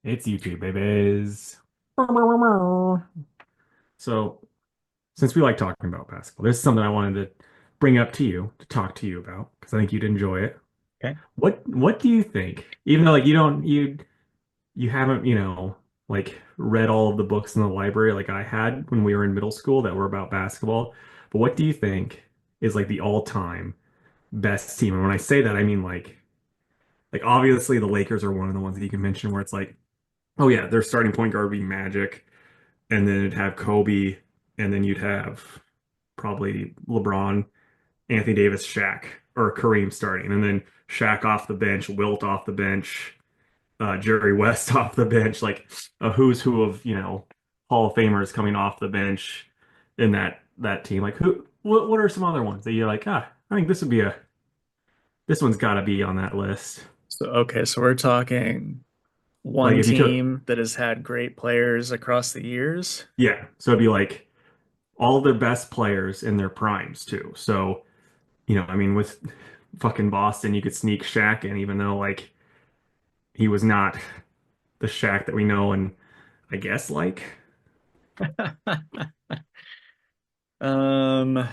It's YouTube, babies. So, since we like talking about basketball, this is something I wanted to bring up to you to talk to you about because I think you'd enjoy it. Okay. What do you think? Even though like you haven't, like read all of the books in the library like I had when we were in middle school that were about basketball, but what do you think is like the all-time best team? And when I say that, I mean like obviously the Lakers are one of the ones that you can mention where it's like, oh yeah, their starting point guard would be Magic, and then it'd have Kobe, and then you'd have probably LeBron, Anthony Davis, Shaq, or Kareem starting, and then Shaq off the bench, Wilt off the bench, Jerry West off the bench, like a who's who of Hall of Famers coming off the bench in that team. Like what are some other ones that you're like, I think this one's got to be on that list. So we're talking Like one if you took, team that has had great players across the years. yeah, so it'd be like all their best players in their primes too. So I mean, with fucking Boston, you could sneak Shaq in, even though like he was not the Shaq that we know, and I guess like Um,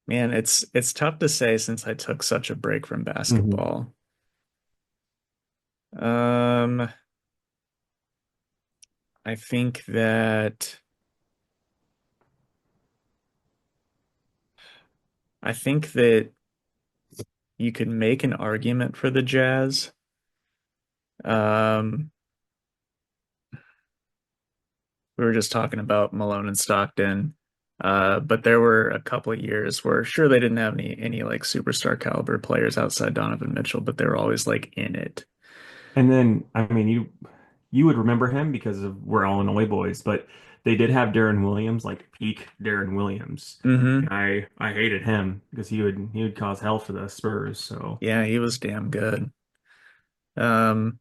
Man, it's tough to say since I took such a break from Mhm. basketball. Um, I think that I think that you could make an argument for the Jazz. Um, we were just talking about Malone and Stockton. But there were a couple of years where sure they didn't have any like superstar caliber players outside Donovan Mitchell, but they were always like in it. And then I mean you would remember him because of we're Illinois boys, but they did have Darren Williams, like peak Darren Williams, and Hmm. I hated him because he would cause hell for the Spurs. So Yeah, he was damn good. Um,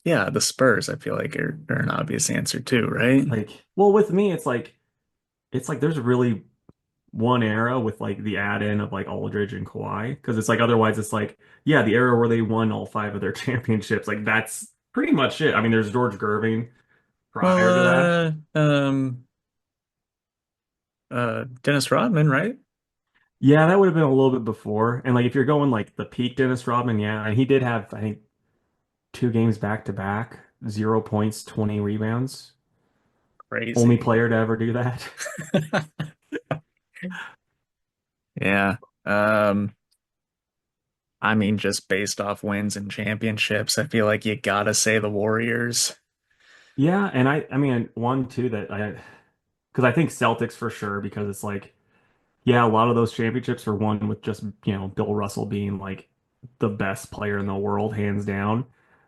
yeah, the Spurs, I feel like are an obvious answer too, right? like, well, with me, it's like there's really one era with like the add-in of like Aldridge and Kawhi because it's like otherwise it's like yeah the era where they won all five of their championships like that's pretty much it. I mean there's George Gervin prior to that. Dennis Rodman, right? Yeah, that would have been a little bit before. And like if you're going like the peak Dennis Rodman, yeah, and he did have I think 2 games back to back, 0 points, 20 rebounds. Only Crazy. player to ever do that. Yeah. Um, I mean, just based off wins and championships, I feel like you gotta say the Warriors. Yeah, and I mean one too that I because I think Celtics for sure because it's like yeah, a lot of those championships are won with just, Bill Russell being like the best player in the world, hands down.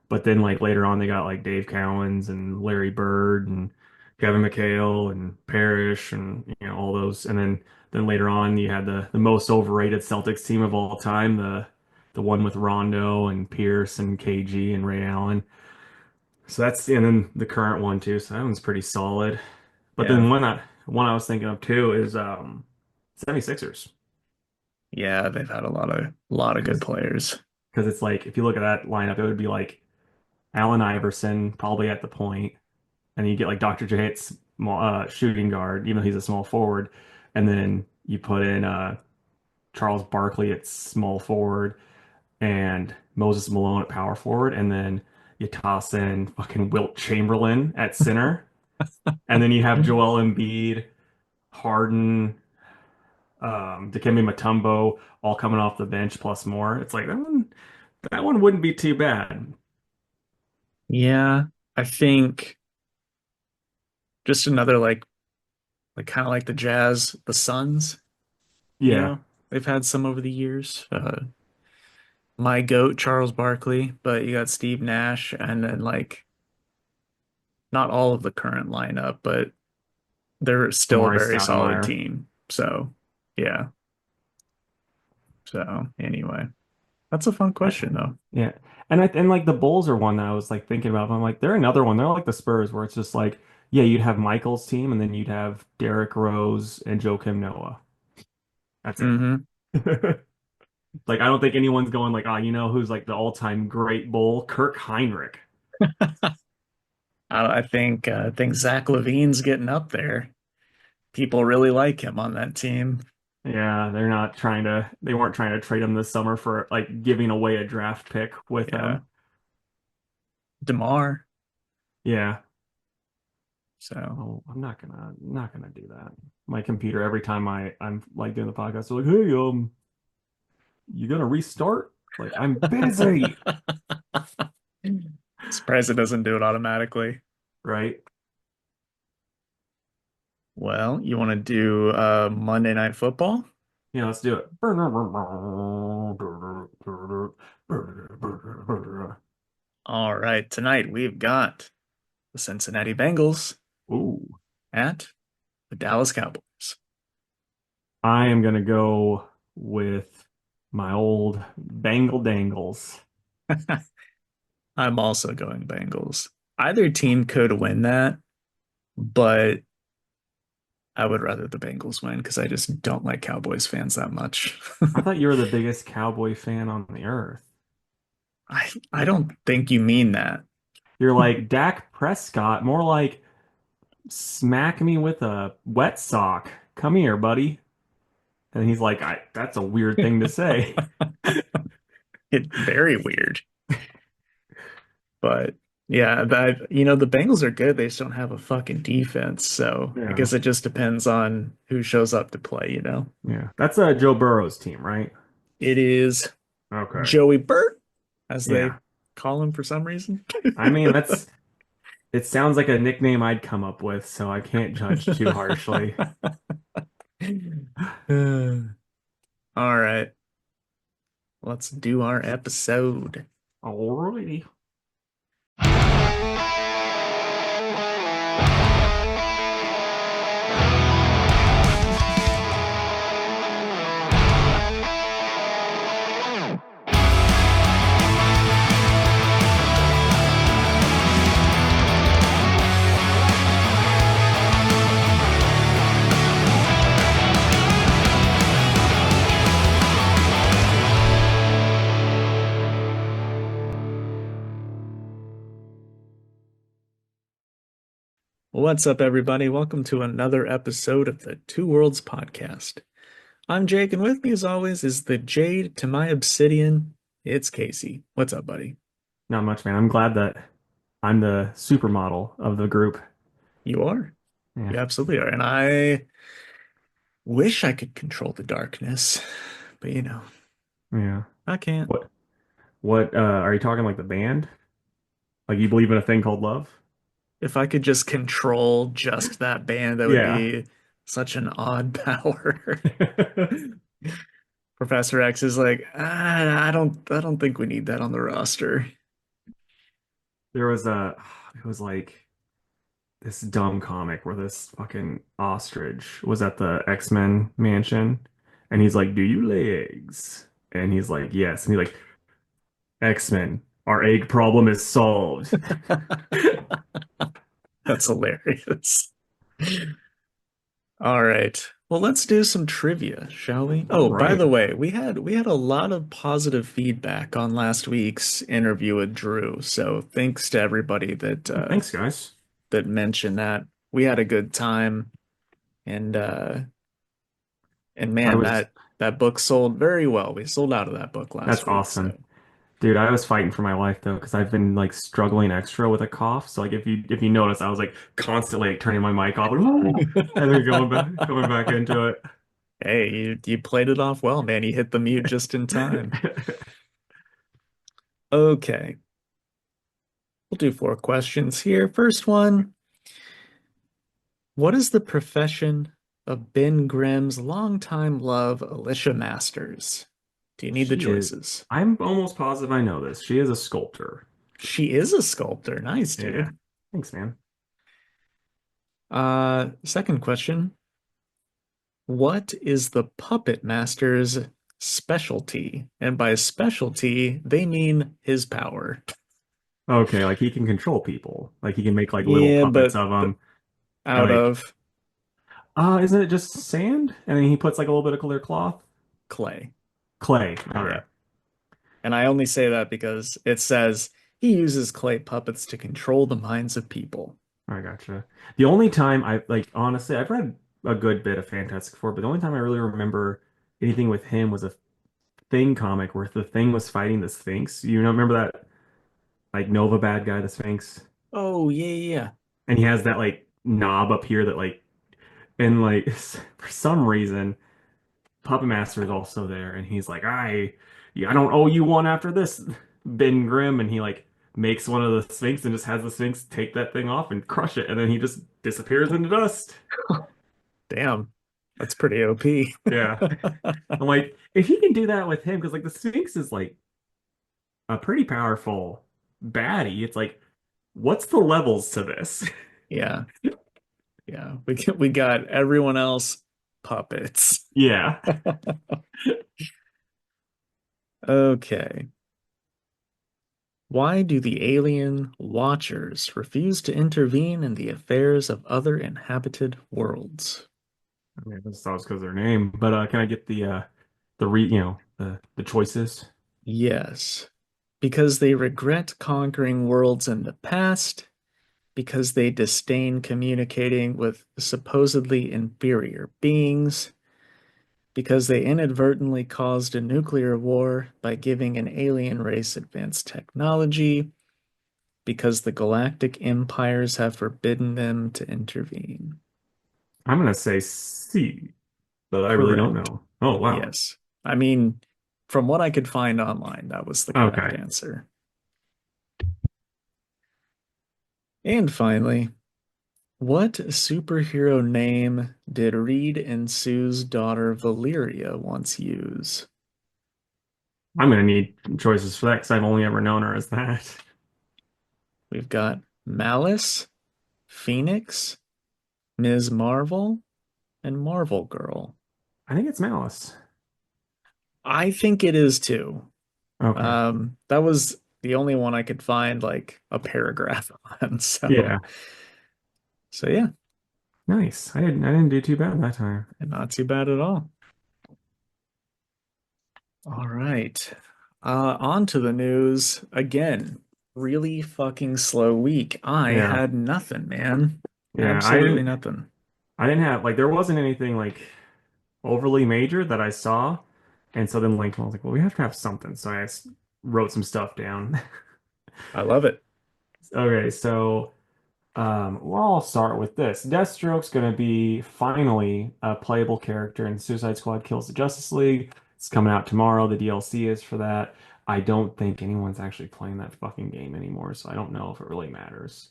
But then like later on they got like Dave Cowens and Larry Bird and Kevin McHale and Parrish and all those. And then later on you had the most overrated Celtics team of all time, the one with Rondo and Pierce and KG and Ray Allen. So that's and then the current one too. So that one's pretty solid. But Yeah. then one I was thinking of too is 76ers. Yeah, they've had a lot of good Because players. it's like if you look at that lineup, it would be like Allen Iverson probably at the point, and you get like Dr. J at small shooting guard, even though he's a small forward, and then you put in Charles Barkley at small forward and Moses Malone at power forward, and then you toss in fucking Wilt Chamberlain at center, and then you have Joel Embiid, Harden, Dikembe Mutombo all coming off the bench plus more. It's like that one wouldn't be too bad. Yeah, I think just another like kind of like the Jazz, the Suns, Yeah, they've had some over the years. My goat, Charles Barkley, but you got Steve Nash and then like not all of the current lineup, but they're still a Amari very solid Stoudemire. team. So yeah. So anyway, that's a fun I- question though. Yeah. And like the Bulls are one that I was like thinking about. But I'm like, they're another one. They're like the Spurs where it's just like, yeah, you'd have Michael's team and then you'd have Derrick Rose and Joakim Noah. That's it. Hmm. Like I don't think anyone's going like, you know who's like the all-time great bull? Kirk Heinrich. I think Zach Levine's getting up there. People really like him on that team. Yeah, they weren't trying to trade him this summer for like giving away a draft pick with Yeah, him. DeMar. Yeah. So Oh, not gonna do that. My computer, every time I'm like doing the podcast, they're like, hey, you gonna restart? Like, I'm busy, surprised it doesn't do it automatically. right? Well, you want to do Monday Night Football? Yeah, let's do it. All right, tonight we've got the Cincinnati Bengals Ooh, at the Dallas Cowboys. I am gonna go with my old Bangle Dangles. I'm also going Bengals. Either team could win that, but I would rather the Bengals win because I just don't like Cowboys fans that much. I thought you were the biggest Cowboy fan on the earth. I don't think you mean that. You're like Dak Prescott, more like smack me with a wet sock. Come here, buddy. And he's like, that's a weird thing to say. It's very weird. But yeah, that the Bengals are good. They just don't have a fucking defense. So I Yeah. guess it just depends on who shows up to play. Yeah. That's Joe Burrow's team, right? It is Okay. Joey Burt, as they Yeah. call him for some reason. I mean, it sounds like a nickname I'd come up with, so I can't judge too harshly. All right, let's do our episode. Alrighty. What's up, everybody? Welcome to another episode of the Two Worlds podcast. I'm Jake, and with me, as always, is the Jade to my Obsidian. It's Casey. What's up, buddy? Not much, man. I'm glad that I'm the supermodel of the group. You are. Yeah. You absolutely are. And I wish I could control the darkness, but Yeah. I can't. What are you talking like the band? Like you believe in a thing called love? If I could just control just that band, that would Yeah. be such an odd power. Professor X is like, I don't think we need that on the roster. There was it was like this dumb comic where this fucking ostrich was at the X-Men mansion and he's like, "Do you lay eggs?" And he's like, "Yes." And he's like, "X-Men, our egg problem is solved." That's hilarious. All right. Well, let's do some trivia, shall we? All Oh, by right. the way, we had a lot of positive feedback on last week's interview with Drew. So thanks to everybody that Thanks, guys. that mentioned that. We had a good time, and I man, was that book sold very well. We sold out of that book That's last week. awesome. So Dude, I was fighting for my life though, because I've been like struggling extra with a cough. So like if you notice, I was like constantly like, turning my mic off and then going back into it. hey, you played it off well, man. You hit the mute just in time. Okay. We'll do four questions here. First one, what is the profession of Ben Grimm's longtime love, Alicia Masters? Do you need the She is, choices? I'm almost positive I know this. She is a sculptor. She is a sculptor. Nice, Yeah. dude. Thanks, man. Second question, what is the puppet master's specialty? And by specialty, they mean his power. Okay, like he can control people. Like he can make like little Yeah, puppets but of them. And out like, of isn't it just sand? And then he puts like a little bit of clear cloth. clay. Clay. Yeah. Okay. And I only say that because it says he uses clay puppets to control the minds of people. I gotcha. The only time I like honestly, I've read a good bit of Fantastic Four, but the only time I really remember anything with him was a Thing comic where the Thing was fighting the Sphinx. You know, remember that like Nova bad guy, the Sphinx? Oh, yeah, yeah. And he has that like knob up here that like and like for some reason Puppet Master is also there and he's like, I don't owe you one after this, Ben Grimm, and he like makes one of the Sphinx and just has the Sphinx take that thing off and crush it, and then he just disappears into dust. Damn. That's pretty OP. Yeah. I'm like, if he can do that with him, because like the Sphinx is like a pretty powerful baddie. It's like, what's the levels to this? Yeah. Yeah. We got everyone else puppets. Yeah. Okay. Why do the alien watchers refuse to intervene in the affairs of other inhabited worlds? I mean, this was because of their name, but can I get the choices? Yes. Because they regret conquering worlds in the past, because they disdain communicating with supposedly inferior beings, because they inadvertently caused a nuclear war by giving an alien race advanced technology, because the galactic empires have forbidden them to intervene. I'm gonna say C, but I really don't Correct. know. Oh wow. Yes. I mean, from what I could find online, that was the correct Okay. answer. And finally, what superhero name did Reed and Sue's daughter Valeria once use? I'm gonna need choices for that because I've only ever known her as that. We've got Malice, Phoenix, Ms. Marvel, and Marvel Girl. I think it's Malice. I think it is too. Okay. That was the only one I could find like a paragraph on. Yeah. So yeah, Nice. I didn't do too bad that time. and not too bad at all. All right. On to the news again. Really fucking slow week. I Yeah. had nothing, man. Yeah. I Absolutely didn't nothing. I didn't have like there wasn't anything like overly major that I saw. And so then Lincoln was like, well, we have to have something. So wrote some stuff down. I love it. Okay, so well, I'll start with this. Deathstroke's going to be finally a playable character in Suicide Squad Kills the Justice League. It's coming out tomorrow. The DLC is for that. I don't think anyone's actually playing that fucking game anymore, so I don't know if it really matters.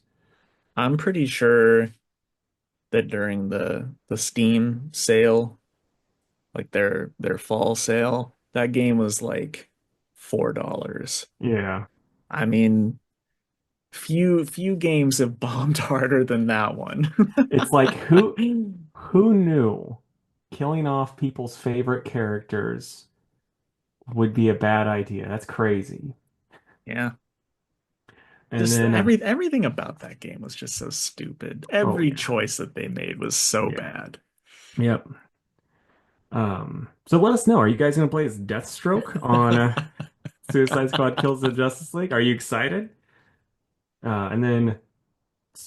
I'm pretty sure that during the Steam sale, like their fall sale, that game was like $4. Yeah. I mean, few games have bombed harder than that one. It's like who knew killing off people's favorite characters would be a bad idea? That's crazy. Yeah. And Just then everything about that game was just so stupid. oh Every yeah. choice that they made was so Yeah. bad. Yep. So let us know. Are you guys gonna play as Deathstroke on Suicide Squad Kills the Justice League? Are you excited? And then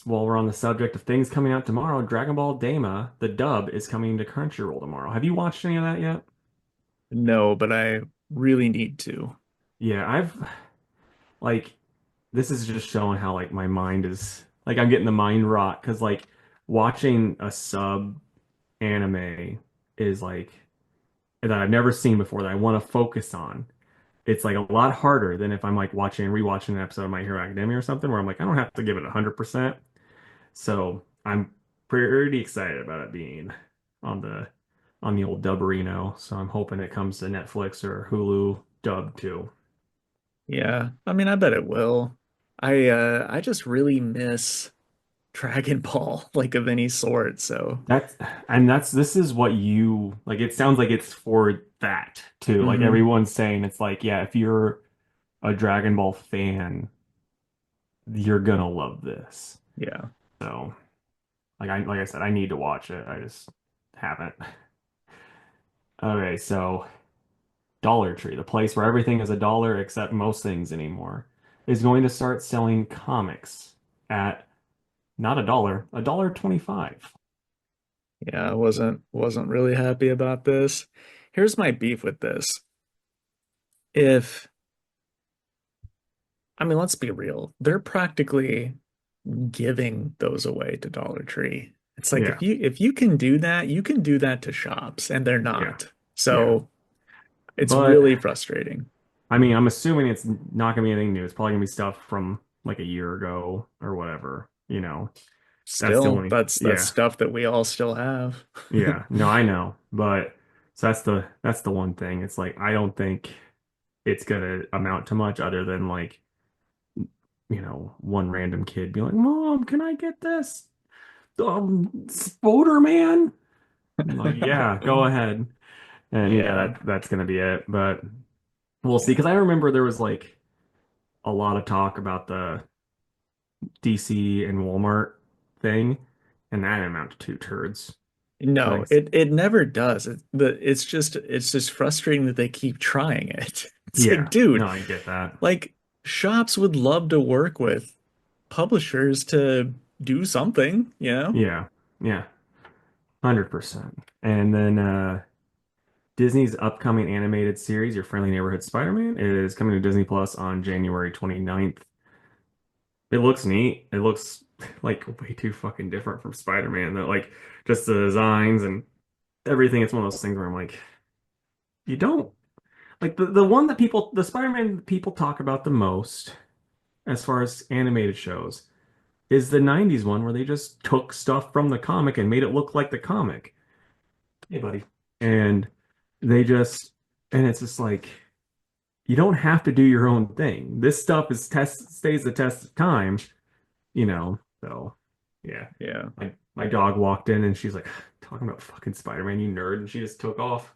while we're on the subject of things coming out tomorrow, Dragon Ball Daima, the dub, is coming to Crunchyroll tomorrow. Have you watched any of that yet? No, but I really need to. Yeah, I've like this is just showing how like my mind is like I'm getting the mind rot because like watching a sub anime is like that I've never seen before that I want to focus on. It's like a lot harder than if I'm like watching and rewatching an episode of My Hero Academia or something where I'm like, I don't have to give it 100%. So I'm pretty excited about it being on the old Dubarino. So I'm hoping it comes to Netflix or Hulu dub too. Yeah, I mean, I bet it will. I just really miss Dragon Ball, like of any sort. So, That's and that's this is what you like. It sounds like it's for that too. Like hmm everyone's saying, it's like, yeah, if you're a Dragon Ball fan, you're gonna love this. yeah. So like I said, I need to watch it. I just haven't. Okay, so Dollar Tree, the place where everything is a dollar except most things anymore, is going to start selling comics at not a dollar 25. Yeah, I wasn't really happy about this. Here's my beef with this. If I mean, let's be real. They're practically giving those away to Dollar Tree. It's like Yeah, if you can do that, you can do that to shops, and they're yeah, not. yeah. So it's But really frustrating. I mean, I'm assuming it's not gonna be anything new. It's probably gonna be stuff from like a year ago or whatever. That's the Still, only, that's yeah, stuff that we all still have. yeah. No, I know. But so that's the one thing. It's like I don't think it's gonna amount to much other than like, one random kid be like, Mom, can I get this? Spider-Man? I'm like, yeah, go ahead. And yeah, Yeah. that's gonna be it. But we'll see. Because Yeah. I remember there was like a lot of talk about the DC and Walmart thing, and that didn't amount to two turds. No, Like, it never does. It's just frustrating that they keep trying it. It's like, yeah, no, dude, I get that. like shops would love to work with publishers to do something, you know? Yeah, yeah, 100%. And then Disney's upcoming animated series, Your Friendly Neighborhood Spider-Man, is coming to Disney Plus on January 29th. It looks neat. It looks like way too fucking different from Spider-Man though. Like just the designs and everything. It's one of those things where I'm like, you don't like the one that the Spider-Man that people talk about the most as far as animated shows is the 90s one where they just took stuff from the comic and made it look like the comic. Hey, buddy. And they just and it's just like you don't have to do your own thing. This stuff is test stays the test of time, So yeah. Yeah. My dog walked in and she's like, talking about fucking Spider-Man, you nerd, and she just took off.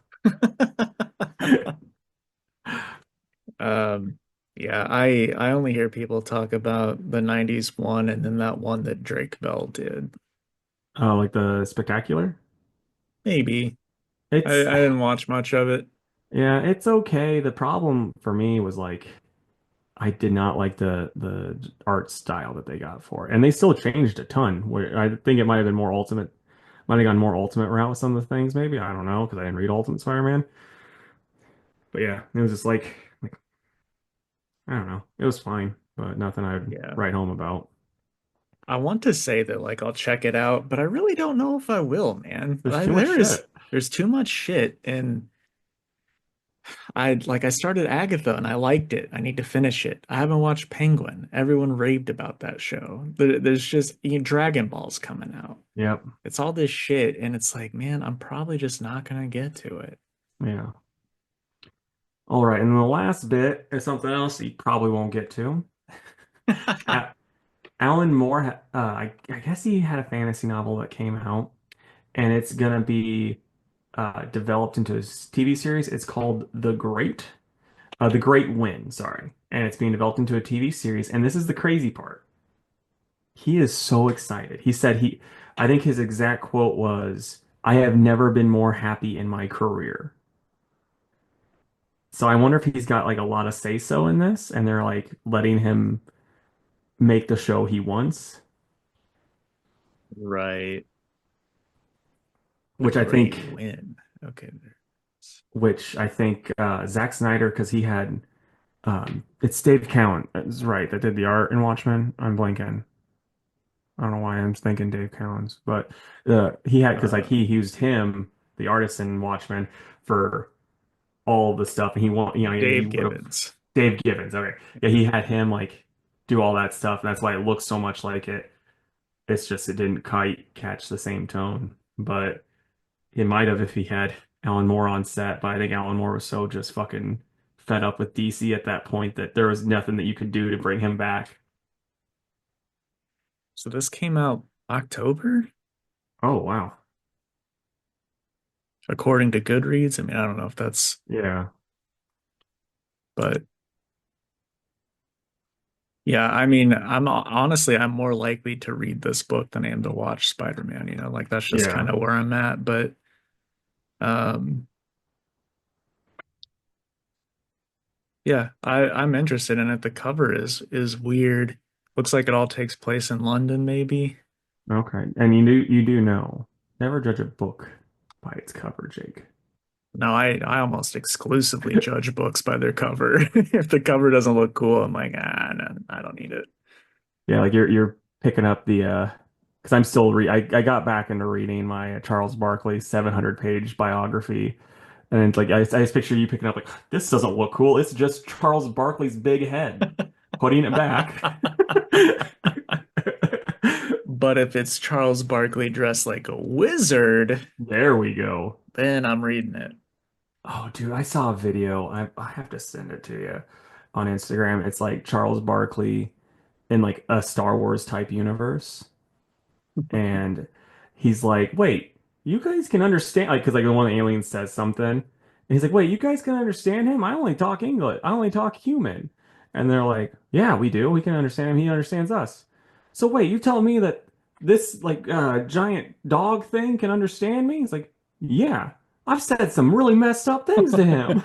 Um, yeah, I only hear people talk about the 90s one and then that one that Drake Bell did. Like the spectacular. Maybe. It's I didn't watch much of it. yeah, it's okay. The problem for me was like I did not like the art style that they got for it. And they still changed a ton. Where I think it might have been more ultimate, might have gone more ultimate route with some of the things, maybe. I don't know, because I didn't read Ultimate Spider-Man. But yeah, it was just like I don't know. It was fine, but nothing I'd Yeah. write home about. I want to say that like I'll check it out, but I really don't know if I will, man. There's too much shit. There's too much shit and I started Agatha and I liked it. I need to finish it. I haven't watched Penguin. Everyone raved about that show. There's just Dragon Ball's coming out. Yep. It's all this shit and it's like, man, I'm probably just not gonna get to it. Yeah. All right, and then the last bit is something else you probably won't get to. A Alan Moore, I guess he had a fantasy novel that came out, and it's gonna be developed into a TV series. It's called The Great Win, sorry, and it's being developed into a TV series. And this is the crazy part. He is so excited. He said I think his exact quote was, "I have never been more happy in my career." So I wonder if he's got like a lot of say so in this, and they're like letting him make the show he wants, Right. The which I great think, win. Okay. Zack Snyder, because he had, it's Dave Cowan, is right, that did the art in Watchmen. I'm blanking. I don't know why I'm thinking Dave Cowens, but he had because like Uh, he used him, the artist in Watchmen, for all the stuff, and he Dave would have Gibbons. Dave Gibbons. Okay, yeah, he had him like do all that stuff, and that's why it looks so much like it. It's just it didn't quite catch the same tone, but it might have if he had Alan Moore on set. But I think Alan Moore was so just fucking fed up with DC at that point that there was nothing that you could do to bring him back. So this came out October, Oh wow, according to Goodreads. I mean, I don't know if that's, yeah, but yeah, I mean, I'm more likely to read this book than I am to watch Spider-Man, like that's just kind yeah. of where I'm at. But um Yeah, I'm interested in it. The cover is weird. Looks like it all takes place in London, maybe. Okay. And you do know, never judge a book by its cover, Jake. No, I almost exclusively judge books by their cover. If the cover doesn't look cool, I'm like, ah, no, I don't need it. Yeah, like you're picking up the because I'm still re I got back into reading my Charles Barkley 700-page biography. And like I just picture you picking up like this doesn't look cool. It's just Charles Barkley's big head. Putting it back. But if it's Charles Barkley dressed like a wizard, There we go. then I'm reading it. Oh, dude, I saw a video. I have to send it to you on Instagram. It's like Charles Barkley in like a Star Wars type universe. And he's like, "Wait, you guys can understand?" Like, because like one of the aliens says something, and he's like, "Wait, you guys can understand him? I only talk English. I only talk human." And they're like, "Yeah, we do. We can understand him. He understands us." So wait, you tell me that this like giant dog thing can understand me? He's like, "Yeah, I've said some really messed up things to him."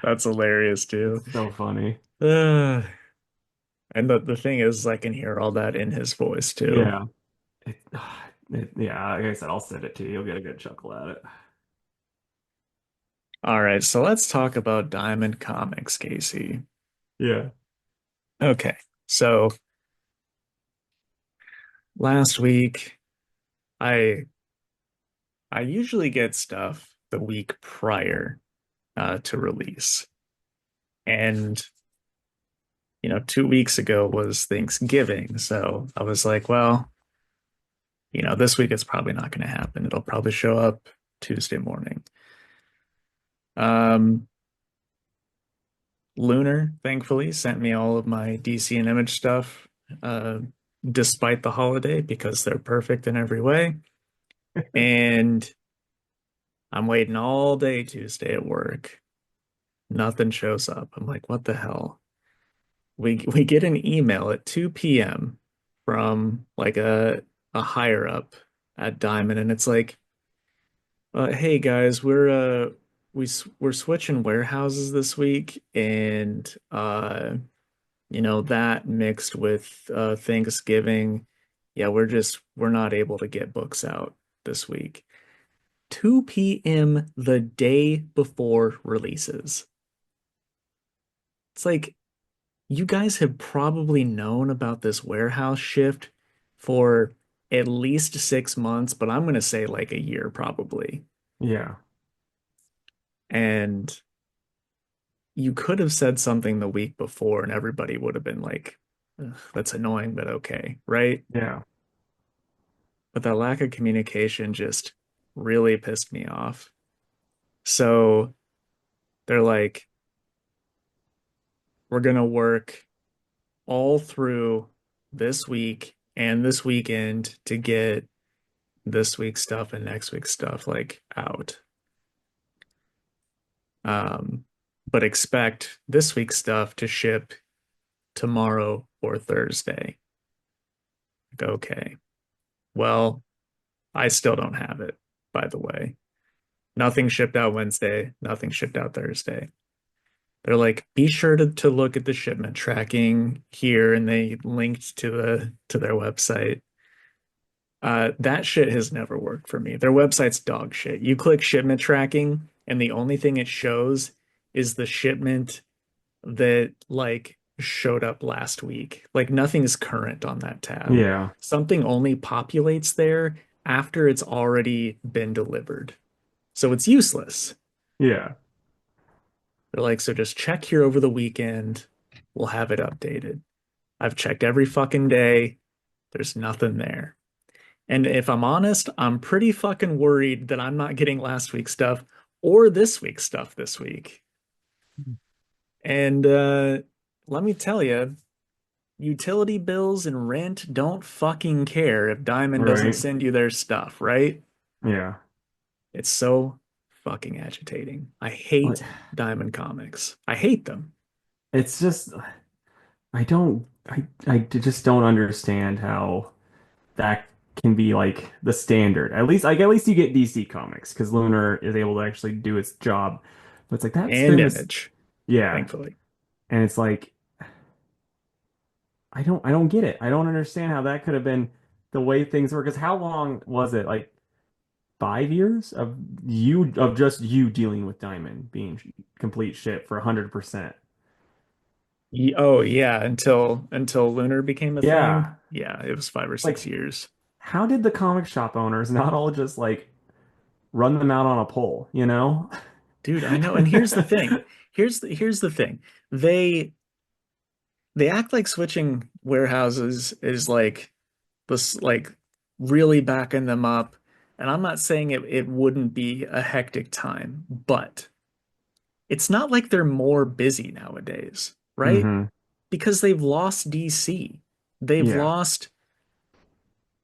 That's hilarious too. So funny. Uh, and the thing is, I can hear all that in his voice too. Yeah. It, yeah, like I said, I'll send it to you. You'll get a good chuckle at it. All right, so let's talk about Diamond Comics, Casey. Yeah. Okay, so last week I I usually get stuff the week prior to release. And 2 weeks ago was Thanksgiving. So I was like, well, this week it's probably not going to happen. It'll probably show up Tuesday morning. Um, Lunar, thankfully, sent me all of my DC and Image stuff, uh, despite the holiday, because they're perfect in every way. And I'm waiting all day Tuesday at work. Nothing shows up. I'm like, what the hell? We get an email at 2 p.m. from like a higher up at Diamond, and it's like, hey guys, we're switching warehouses this week, and that mixed with Thanksgiving, yeah, we're not able to get books out this week. 2 p.m. the day before releases. It's like you guys have probably known about this warehouse shift for at least 6 months, but I'm going to say like a year probably. Yeah. And you could have said something the week before and everybody would have been like, "Ugh, that's annoying, but okay, right?" Yeah. But that lack of communication just really pissed me off. So they're like, we're going to work all through this week and this weekend to get this week's stuff and next week's stuff like out. Um, but expect this week's stuff to ship tomorrow or Thursday. Like, okay. Well, I still don't have it, by the way. Nothing shipped out Wednesday, nothing shipped out Thursday. They're like, be sure to look at the shipment tracking here, and they linked to their website. That shit has never worked for me. Their website's dog shit. You click shipment tracking, and the only thing it shows is the shipment that like showed up last week. Like nothing's current on that tab. Yeah. Something only populates there after it's already been delivered. So it's useless. Yeah. They're like, so just check here over the weekend. We'll have it updated. I've checked every fucking day. There's nothing there. And if I'm honest, I'm pretty fucking worried that I'm not getting last week's stuff or this week's stuff this week. And let me tell you, utility bills and rent don't fucking care if Diamond doesn't Right. send you their stuff, right? Yeah. It's so fucking agitating. I Like, hate Diamond Comics. I hate them. it's just I just don't understand how that can be like the standard. At least you get DC Comics because Lunar is able to actually do its job. But it's like that's And been this, Image, yeah. thankfully. And it's like I don't get it. I don't understand how that could have been the way things were. Because how long was it? Like 5 years of just you dealing with Diamond being complete shit for 100%. Oh yeah, until Lunar became a Yeah. thing. Yeah, it was 5 or 6 Like, years. how did the comic shop owners not all just like run them out on a pole, you know? Dude, I know. And here's the thing. Here's the thing. They they act like switching warehouses is like this like really backing them up. And I'm not saying it wouldn't be a hectic time, but it's not like they're more busy nowadays, right? Hmm. Because they've lost DC. They've Yeah. lost,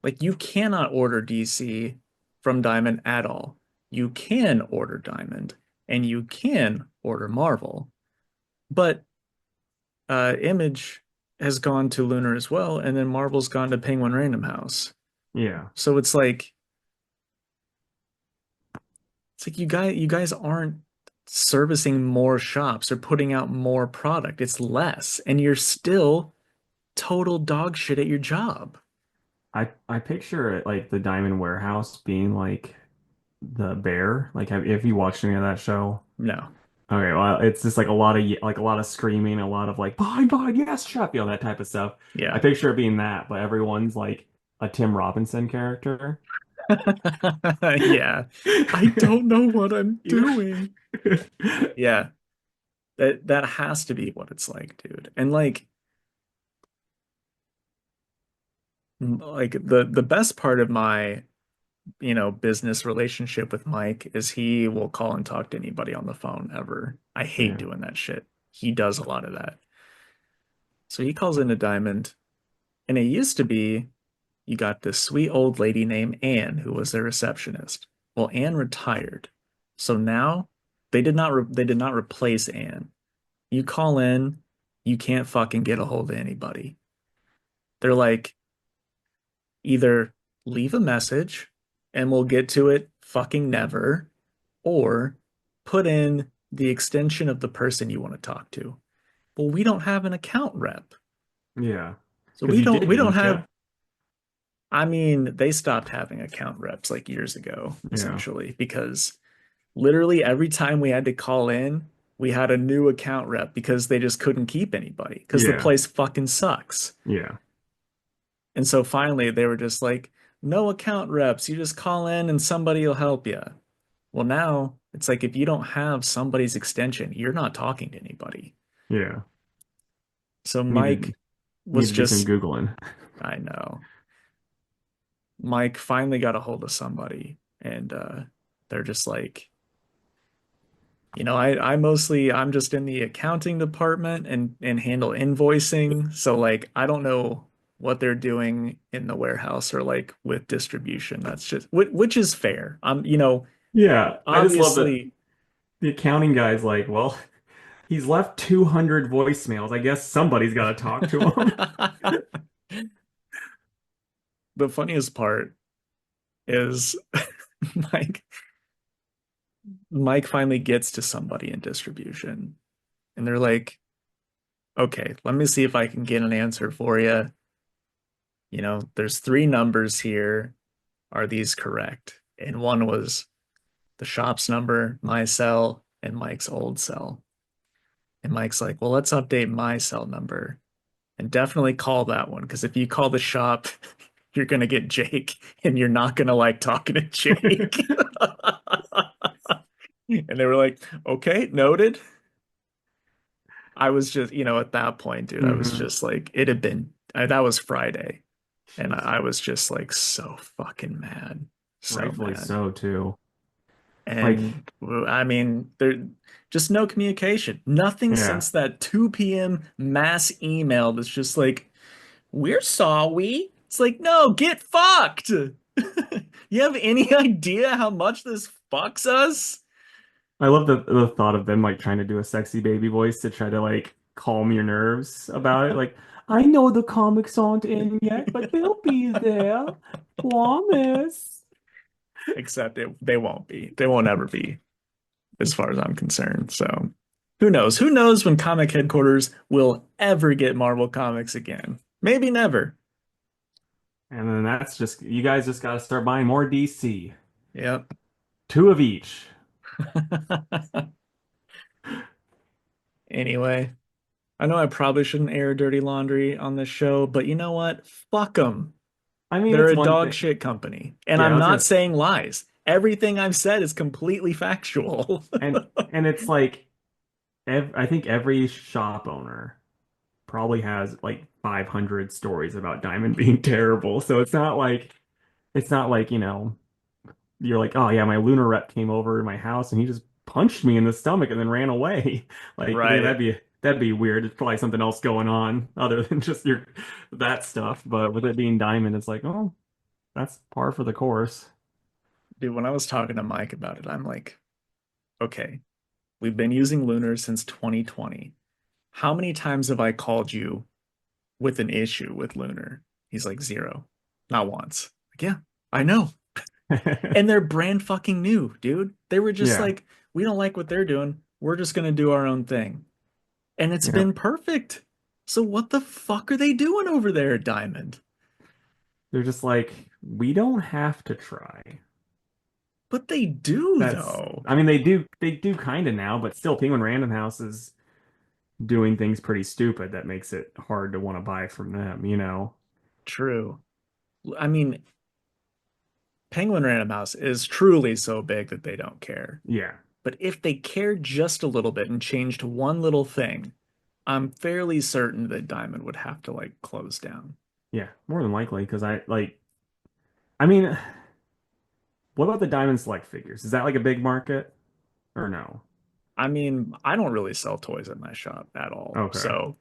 like, you cannot order DC from Diamond at all. You can order Diamond and you can order Marvel, but Image has gone to Lunar as well, and then Marvel's gone to Penguin Random House. Yeah. So it's like you guys aren't servicing more shops or putting out more product. It's less, and you're still total dog shit at your job. I picture it like the Diamond Warehouse being like the bear. Like have you watched any of that show? No. Okay, well, it's just like a lot of screaming, a lot of like behind, yes, chef, that type of stuff. I Yeah. picture it being that, but everyone's like a Tim Robinson character. Yeah. I don't know what I'm You- doing. Yeah. That has to be what it's like, dude. And like the best part of my, business relationship with Mike is he will call and talk to anybody on the phone ever. I hate Yeah, doing that shit. He does a lot of that. So he calls into Diamond, and it used to be you got this sweet old lady named Anne who was their receptionist. Well, Anne retired. So now they did not replace Anne. You call in, you can't fucking get a hold of anybody. They're like, either leave a message and we'll get to it fucking never, or put in the extension of the person you want to talk to. Well, we don't have an account rep. yeah, So because we you don't did, we don't didn't you? have I mean, they stopped having account reps like years ago, Yeah, essentially, because literally every time we had to call in, we had a new account rep because they just couldn't keep anybody because the yeah, place fucking sucks. yeah, And so finally they were just like, no account reps, you just call in and somebody will help you. Well, now it's like if you don't have somebody's extension, you're not talking to anybody. yeah. So Need Mike need was to do some just, Googling. I know. Mike finally got a hold of somebody and they're just like, I'm just in the accounting department and handle invoicing. So like I don't know what they're doing in the warehouse or like with distribution. That's just which is fair. Yeah, I just love that Obviously the accounting guy's like, well, he's left 200 voicemails. I guess somebody's got to talk to him. the funniest part is Mike Mike finally gets to somebody in distribution and they're like, "Okay, let me see if I can get an answer for you. There's three numbers here. Are these correct?" And one was the shop's number, my cell, and Mike's old cell. And Mike's like, well, let's update my cell number and definitely call that one. Because if you call the shop, you're going to get Jake and you're not going to like talking to Jake. And they were like, okay, noted. I was just, at that point, dude, I was Hmm. just like, that was Friday. And I Jesus. was just like so fucking mad. So Rightfully mad. so too. Like, And I mean, there just no communication. Nothing yeah. since that 2 p.m. mass email that's just like, we're sorry. It's like, no, get fucked. You have any idea how much this fucks us? I love the thought of them like trying to do a sexy baby voice to try to like calm your nerves about it. Like, I know the comics aren't in yet, but they'll be there. Promise. Except they won't be. They won't ever be. as far as I'm concerned. So who knows? Who knows when comic headquarters will ever get Marvel Comics again? Maybe never. And then that's just you guys just got to start buying more DC. Yep. Two of each. Anyway, I know I probably shouldn't air dirty laundry on this show, but you know what? Fuck them. I mean, They're it's a one dog thing. shit company. And Yeah, I I'm was not gonna, saying lies. Everything I've said is completely factual. and it's like I think every shop owner probably has like 500 stories about Diamond being terrible. So it's not like, you're like, oh yeah, my lunar rep came over to my house and he just punched me in the stomach and then ran away. Like, Right. that'd be weird. It's probably something else going on other than just your that stuff. But with it being Diamond, it's like, oh, that's par for the course. Dude, when I was talking to Mike about it, I'm like, okay, we've been using Lunar since 2020. How many times have I called you with an issue with Lunar? He's like, zero. Not once. Like, yeah, I know. And they're brand fucking new, dude. They were just Yeah. like, we don't like what they're doing. We're just gonna do our own thing. And it's Yeah. been perfect. So what the fuck are they doing over there at Diamond? They're just like, we don't have to try. But they do That's, though. I mean, they do kind of now, but still, Penguin Random House is doing things pretty stupid that makes it hard to want to buy from them. True. I mean, Penguin Random House is truly so big that they don't care. Yeah. But if they cared just a little bit and changed one little thing, I'm fairly certain that Diamond would have to like close down. Yeah, more than likely, because I mean, what about the Diamond Select figures? Is that like a big market or no? I mean, I don't really sell toys at my shop at all. Okay. So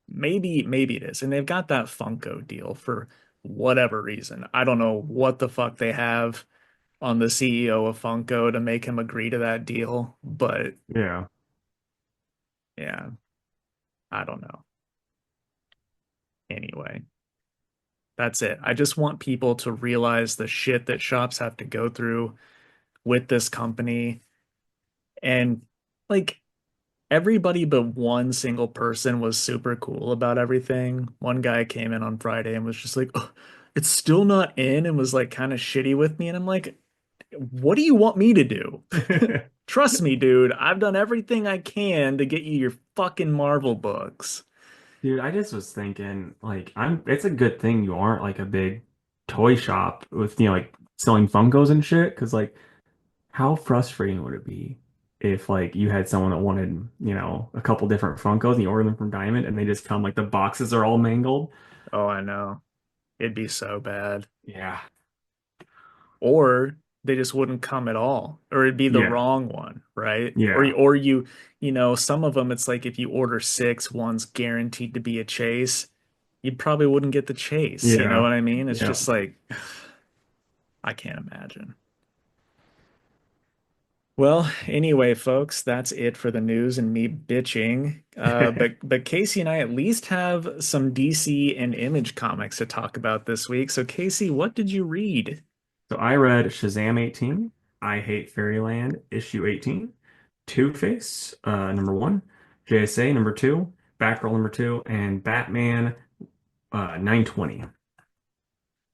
maybe it is. And they've got that Funko deal for whatever reason. I don't know what the fuck they have on the CEO of Funko to make him agree to that deal, but Yeah. yeah, I don't know. Anyway, that's it. I just want people to realize the shit that shops have to go through with this company. And like everybody but one single person was super cool about everything. One guy came in on Friday and was just like, "Oh, it's still not in," and was like kind of shitty with me. And I'm like, what do you want me to do? Trust me, dude. I've done everything I can to get you your fucking Marvel books. Dude, I just was thinking, like, it's a good thing you aren't like a big toy shop with, like selling Funkos and shit, because like how frustrating would it be if like you had someone that wanted, a couple different Funkos and you order them from Diamond and they just come like the boxes are all mangled? Oh, I know. It'd be so bad. Yeah. Or they just wouldn't come at all, or it'd be the Yeah. wrong one, right? Or Yeah. or some of them it's like if you order six, one's guaranteed to be a chase. You probably wouldn't get the chase. You know Yeah. what I mean? It's Yeah. just like I can't imagine. Well, anyway, folks, that's it for the news and me bitching. But Casey and I at least have some DC and Image comics to talk about this week. So Casey, what did you read? So I read Shazam 18, I Hate Fairyland issue 18, Two-Face number 1, JSA number 2, Batgirl number 2, and Batman 920.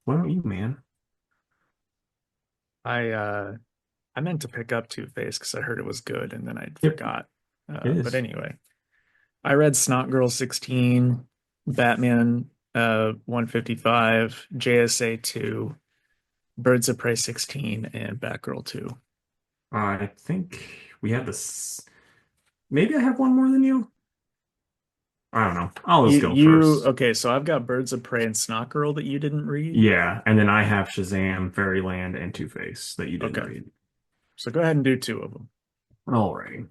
What about you, man? I meant to pick up Two-Face because I heard it was good and then I Yep, forgot. it But is. anyway, I read Snot Girl 16, Batman 155, JSA 2, Birds of Prey 16, and Batgirl 2. I think we have this. Maybe I have one more than you. I don't know. I'll just go first. Okay, so I've got Birds of Prey and Snot Girl that you didn't read. Yeah, and then I have Shazam, Fairyland, and Two-Face that you didn't Okay, read. so go ahead and do two of them. All right.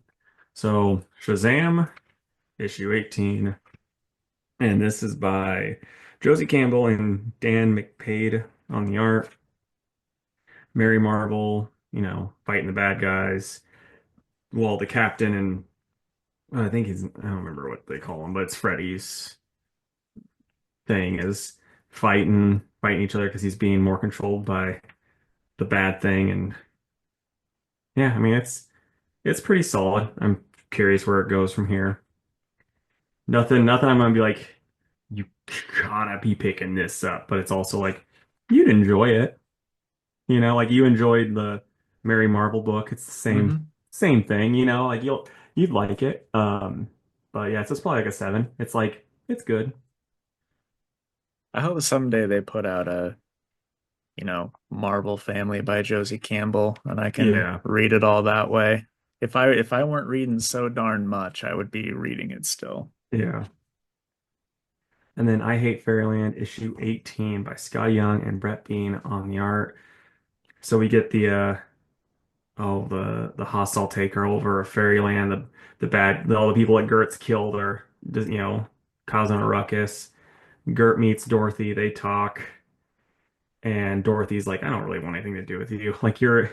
So Shazam, issue 18. And this is by Josie Campbell and Dan McPade on the art. Mary Marvel, fighting the bad guys. Well, the captain and I think I don't remember what they call him, but it's Freddy's thing is fighting each other because he's being more controlled by the bad thing. And yeah, I mean, It's pretty solid. I'm curious where it goes from here. Nothing I'm gonna be like, you gotta be picking this up, but it's also like you'd enjoy it. Like you enjoyed the Mary Marvel book. It's the Hmm. same thing, like you'd like it. But yeah, it's probably like a 7. It's like it's good. I hope someday they put out a, Marvel Family by Josie Campbell, and I can Yeah, read it all that way. If I weren't reading so darn much, I would be reading it still. yeah. And then I Hate Fairyland issue 18 by Scott Young and Brett Bean on the art. So we get the hostile takeover of Fairyland, all the people that Gert's killed are just, causing a ruckus. Gert meets Dorothy, they talk, and Dorothy's like, I don't really want anything to do with you. Like you're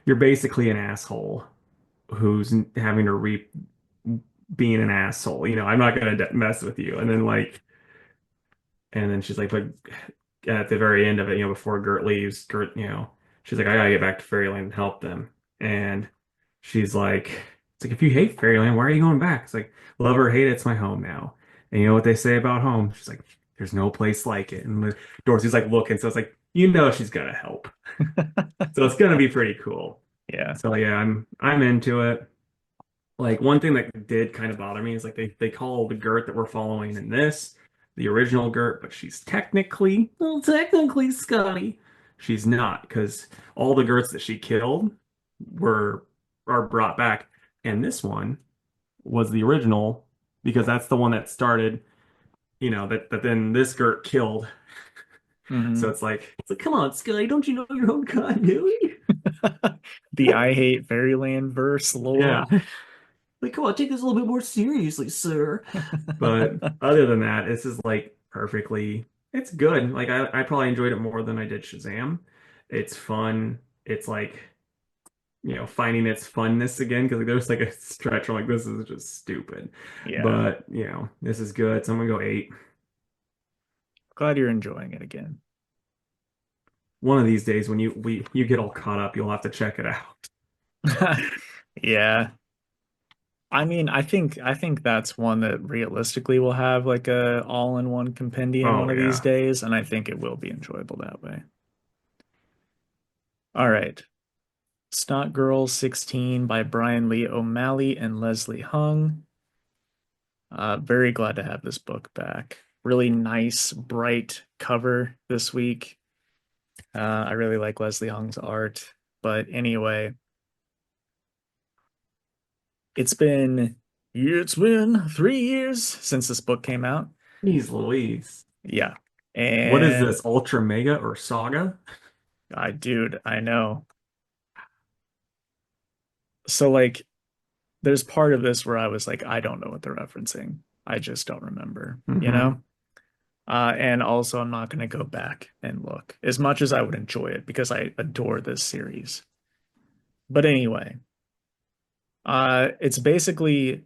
basically an asshole who's having to reap being an asshole. I'm not gonna mess with you. And then she's like, but at the very end of it, before Gert leaves, she's like, I gotta get back to Fairyland and help them. And she's like, it's like, if you hate Fairyland, why are you going back? It's like, love or hate it, it's my home now. And you know what they say about home? She's like, there's no place like it. And Dorothy's like looking, so it's like, she's gonna help. So it's gonna be pretty cool. Yeah. So yeah, I'm into it. Like one thing that did kind of bother me is like they call the Gert that we're following in this the original Gert, but she's technically Scotty. She's not because all the Gerts that she killed were are brought back, and this one was the original because that's the one that started. That then this Gert killed. So Hmm. it's like come on, Scotty, don't you know your own continuity? The I Hate Fairyland verse Yeah, lore. like come on, take this a little bit more seriously, sir. But other than that, this is like it's good. Like I probably enjoyed it more than I did Shazam. It's fun. It's like, finding its funness again because like, there's like a stretch where I'm like this is just stupid. Yeah. But, this is good. So I'm gonna go 8. Glad you're enjoying it again. One of these days when you get all caught up, you'll have to check it out. Yeah. I mean, I think that's one that realistically will have like a all-in-one compendium one Oh of these yeah. days, and I think it will be enjoyable that way. All right. Snot Girl 16 by Brian Lee O'Malley and Leslie Hung. Very glad to have this book back. Really nice, bright cover this week. I really like Leslie Hung's art. But anyway, it's been it's been 3 years since this book came out. Jeez Louise. Yeah. What is And this? Ultra Mega or Saga? dude, I know. So like there's part of this where I was like, I don't know what they're referencing. I just don't remember, you Mm-hmm. know? And also I'm not going to go back and look as much as I would enjoy it because I adore this series. But anyway, it's basically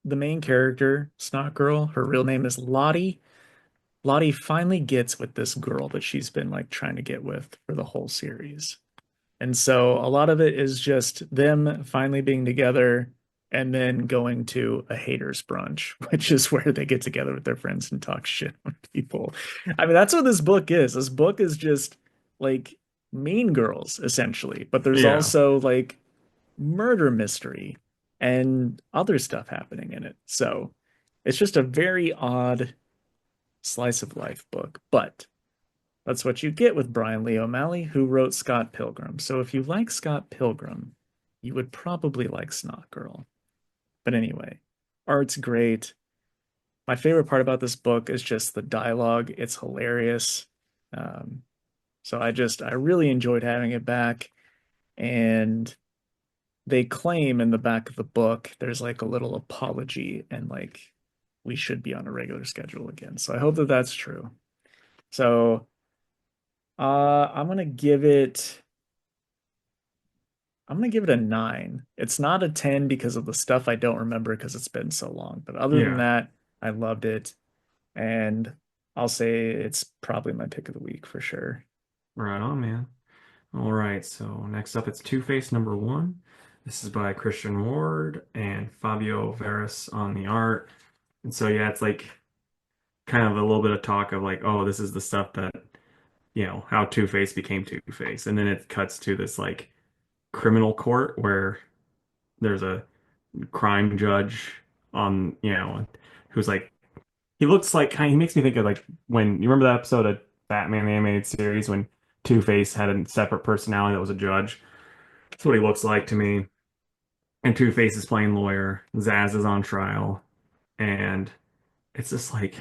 the main character, Snot Girl. Her real name is Lottie. Lottie finally gets with this girl that she's been like trying to get with for the whole series. And so a lot of it is just them finally being together and then going to a haters brunch, which is where they get together with their friends and talk shit on people. I mean, that's what this book is. This book is just like Mean Girls, essentially, but there's Yeah. also like murder mystery and other stuff happening in it. So it's just a very odd slice of life book, but that's what you get with Brian Lee O'Malley, who wrote Scott Pilgrim. So if you like Scott Pilgrim, you would probably like Snot Girl. But anyway, art's great. My favorite part about this book is just the dialogue. It's hilarious. Um, so I really enjoyed having it back. And they claim in the back of the book, there's like a little apology and like we should be on a regular schedule again. So I hope that that's true. So I'm gonna give it. I'm gonna give it a 9. It's not a 10 because of the stuff I don't remember because it's been so long. But other than Yeah. that, I loved it. And I'll say it's probably my pick of the week for sure. Right on, man. All right, so next up it's Two-Face number 1. This is by Christian Ward and Fabio Veras on the art. And so yeah, it's like kind of a little bit of talk of like, oh, this is the stuff that, how Two-Face became Two-Face. And then it cuts to this like criminal court where there's a crime judge on, who's like he looks like he makes me think of like when you remember that episode of Batman the animated series when Two-Face had a separate personality that was a judge. That's what he looks like to me. And Two-Face is playing lawyer. Zaz is on trial, and it's just like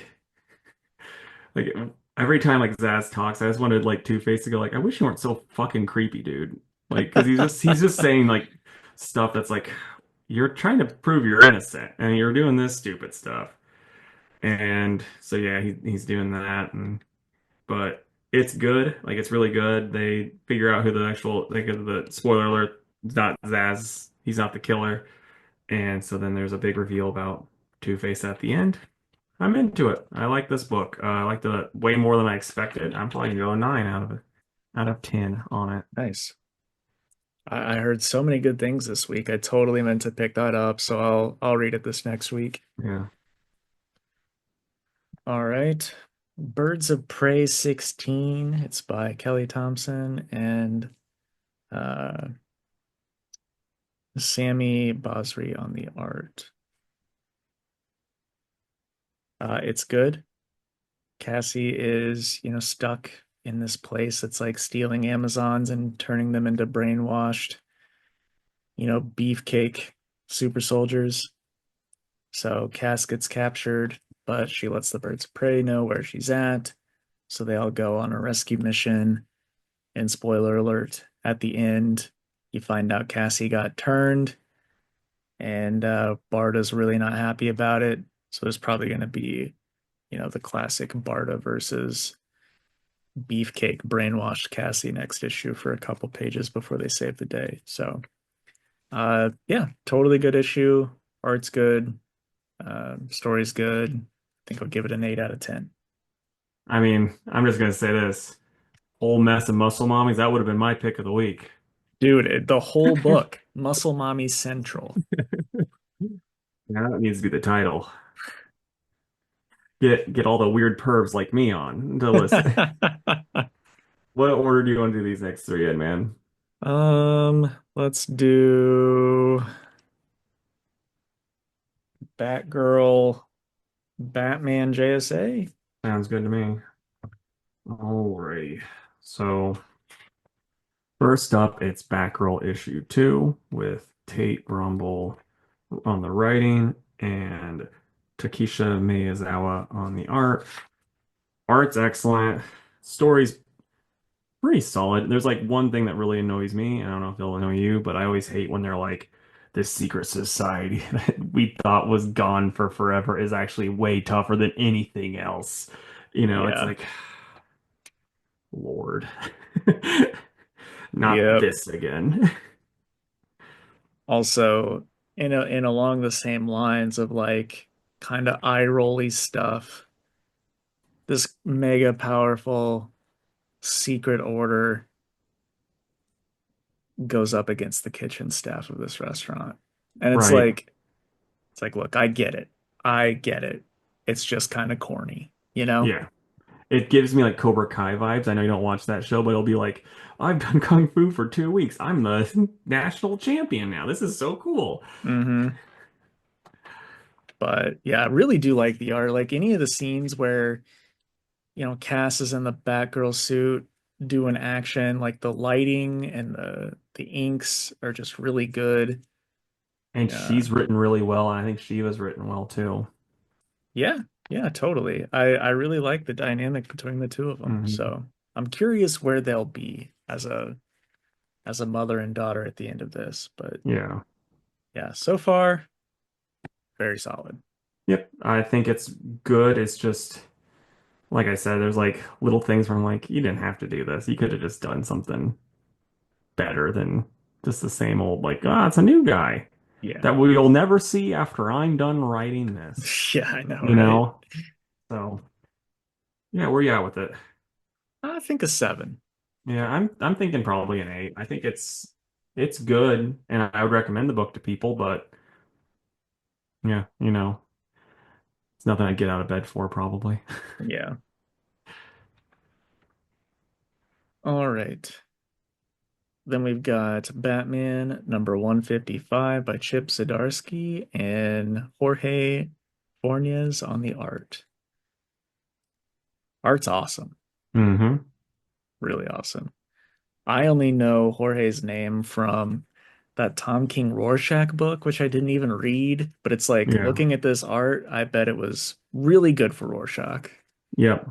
every time like Zaz talks, I just wanted like Two-Face to go like, I wish you weren't so fucking creepy, dude. Like, because he's just saying like stuff that's like you're trying to prove you're innocent and you're doing this stupid stuff. And so yeah, he's doing that, and but it's good. Like it's really good. They figure out who the actual like the spoiler alert, it's not Zaz. He's not the killer. And so then there's a big reveal about Two-Face at the end. I'm into it. I like this book. I liked it way more than I expected. I'm probably gonna go a 9 out of 10 on it. Nice. I heard so many good things this week. I totally meant to pick that up, so I'll read it this next week. Yeah. All right. Birds of Prey 16. It's by Kelly Thompson and uh, Sammy Basri on the art. It's good. Cassie is, stuck in this place that's like stealing Amazons and turning them into brainwashed, beefcake super soldiers. So Cass gets captured, but she lets the birds of prey know where she's at. So they all go on a rescue mission. And spoiler alert, at the end, you find out Cassie got turned, and Barda's really not happy about it. So there's probably going to be, the classic Barda versus Beefcake brainwashed Cassie next issue for a couple pages before they save the day. So, yeah, totally good issue. Art's good. Story's good. I think I'll give it an 8 out of 10. I mean, I'm just gonna say this. Whole mess of muscle mommies, that would have been my pick of the week. Dude, the whole book, Muscle Mommy Central. Yeah, that needs to be the title. Get all the weird pervs like me on to listen. What order do you want to do these next three in, man? Let's do Batgirl, Batman JSA. Sounds good to me. Alrighty. So first up, it's Batgirl issue 2 with Tate Rumble on the writing and Takesha Miyazawa on the art. Art's excellent. Story's pretty solid. There's like one thing that really annoys me. I don't know if it'll annoy you, but I always hate when they're like, this secret society that we thought was gone for forever is actually way tougher than anything else. It's Yeah. like, Lord, not Yep. this again. Also, in along the same lines of like kind of eye rolly stuff, this mega powerful secret order goes up against the kitchen staff of this restaurant. And Right. it's like, look, I get it. I get it. It's just kind of corny, you know? Yeah. It gives me like Cobra Kai vibes. I know you don't watch that show, but it'll be like, I've done Kung Fu for 2 weeks. I'm the national champion now. This is so cool. Mm-hmm. But yeah, I really do like the art. Like any of the scenes where, Cass is in the Batgirl suit doing action, like the lighting and the inks are just really good. And Uh she's written really well. And I think she was written well too. yeah, yeah, totally. I really like the dynamic between the two of them. Hmm. So I'm curious where they'll be as a mother and daughter at the end of this. But Yeah. yeah, so far, very solid. Yep. I think it's good. It's just, like I said, there's like little things where I'm like, you didn't have to do this. You could have just done something better than just the same old, like, it's a new guy Yeah. that we'll never see after I'm done writing this, Yeah, I know, you right? know? So, yeah, where you at with it? I think a 7. Yeah, I'm thinking probably an 8. I think it's it's good, and I would recommend the book to people, but yeah, it's nothing I'd get out of bed for probably. Yeah. All right. Then we've got Batman number 155 by Chip Zdarsky and Jorge Fornes on the art. Art's awesome. Hmm. Really awesome. I only know Jorge's name from that Tom King Rorschach book, which I didn't even read, but it's like Yeah. looking at this art, I bet it was really good for Rorschach. Yep.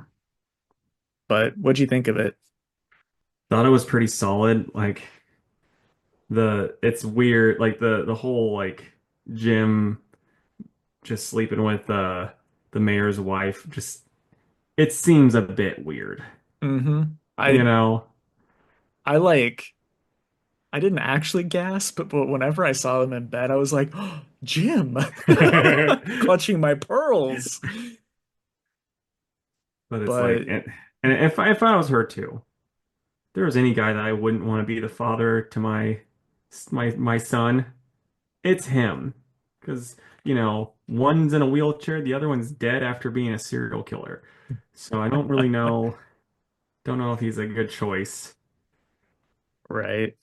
But what'd you think of it? Thought it was pretty solid. Like it's weird, like the whole like Jim just sleeping with the mayor's wife, just it seems a bit weird, hmm you I know? I like I didn't actually gasp, but whenever I saw them in bed, I was like, oh, Jim, But clutching my pearls. it's like, But and if I was her too, if there was any guy that I wouldn't want to be the father to my son, it's him. Because, one's in a wheelchair, the other one's dead after being a serial killer. So I don't really know, don't know if he's a good choice. right.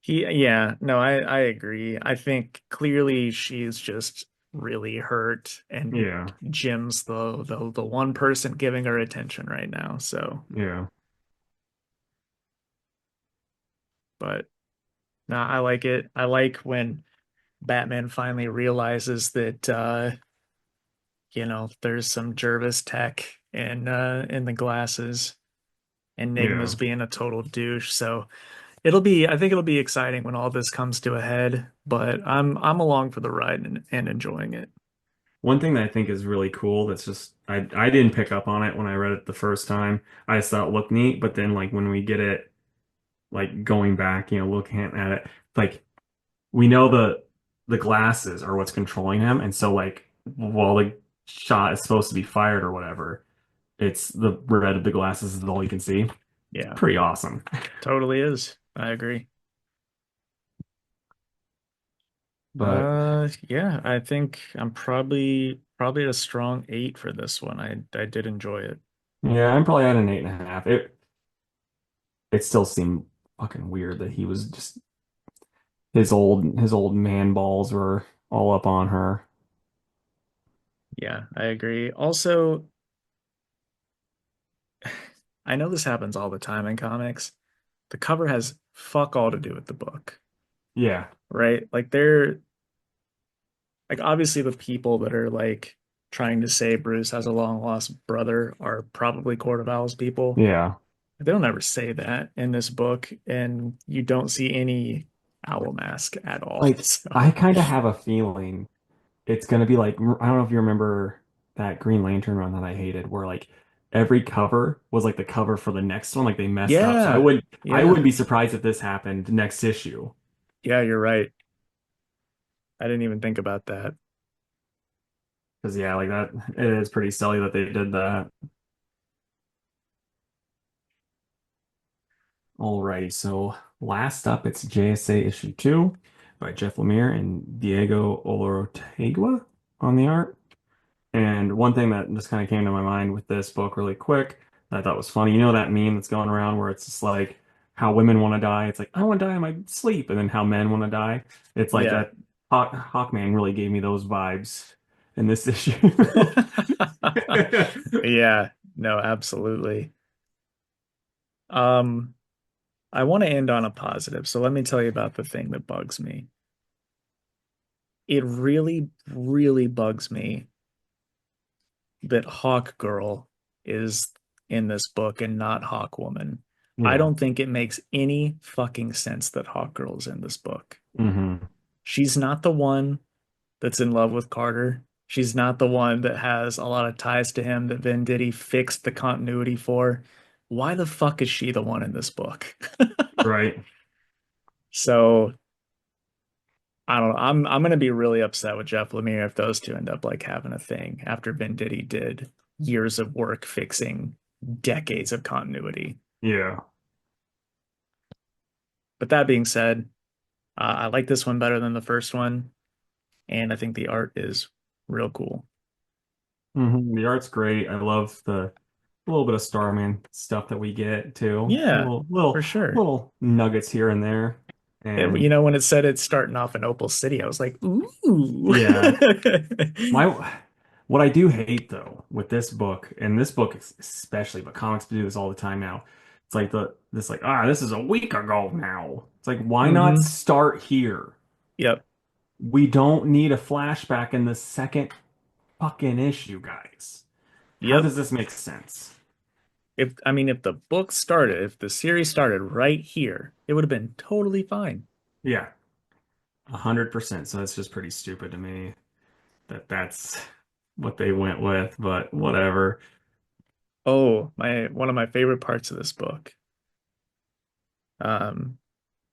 Yeah, no, I agree. I think clearly she's just really hurt, and Yeah, Jim's the one person giving her attention right now. So, yeah, but no, I like it. I like when Batman finally realizes that there's some Jervis tech in the glasses. Enigma's yeah. being a total douche. So I think it'll be exciting when all this comes to a head, but I'm along for the ride and enjoying it. One thing that I think is really cool that's just I didn't pick up on it when I read it the first time. I just thought it looked neat, but then like when we get it like going back, looking at it, like we know the glasses are what's controlling him, and so like while the shot is supposed to be fired or whatever, it's the red of the glasses is all you can see. Yeah, Pretty awesome. totally is. I agree. But Yeah, I think I'm probably at a strong 8 for this one. I did enjoy it. yeah, I'm probably at an 8.5. It still seemed fucking weird that he was just his old man balls were all up on her. Yeah, I agree. Also, I know this happens all the time in comics. The cover has fuck all to do with the book, Yeah, right? Like obviously the people that are like trying to say Bruce has a long lost brother are probably Court of Owls people. yeah. They'll never say that in this book, and you don't see any owl mask at all. Like I So kind of have a feeling it's gonna be like I don't know if you remember that Green Lantern run that I hated, where like every cover was like the cover for the next one, like they messed up. So I yeah, would I yeah, would be surprised if this happened next issue. yeah, you're right. I didn't even think about that. Because yeah, like that it is pretty silly that they did that. Alrighty, so last up it's JSA issue 2 by Jeff Lemire and Diego Olortegua on the art. And one thing that just kind of came to my mind with this book really quick that I thought was funny, that meme that's going around where it's just like how women want to die. It's like, I want to die in my sleep. And then how men want to die. It's like Yeah. that Hawkman really gave me those vibes in this issue. Yeah, no, absolutely. Um, I want to end on a positive, so let me tell you about the thing that bugs me. It really, really bugs me that Hawk Girl is in this book and not Hawk Woman. I Yeah. don't think it makes any fucking sense that Hawk Girl is in this book. Hmm. She's not the one that's in love with Carter. She's not the one that has a lot of ties to him that Venditti fixed the continuity for. Why the fuck is she the one in this book? Right. So I don't know. I'm gonna be really upset with Jeff Lemire if those two end up like having a thing after Venditti did years of work fixing decades of continuity. Yeah. But that being said, I like this one better than the first one, and I think the art is real cool. The art's great. I love the little bit of Starman stuff that we get too. Yeah, Little for little sure. little nuggets here and there. You And know, when it said it's starting off in Opal City, I was like, ooh. yeah, my what I do hate though with this book, and this book especially, but comics do this all the time now. It's like this is a week ago now. It's like why not Hmm. start here? Yep. We don't need a flashback in the second fucking issue, guys. How Yep. does this make sense? If the book started, if the series started right here, it would have been totally fine. Yeah, 100%. So that's just pretty stupid to me that that's what they went with, but whatever. Oh, my one of my favorite parts of this book. Um,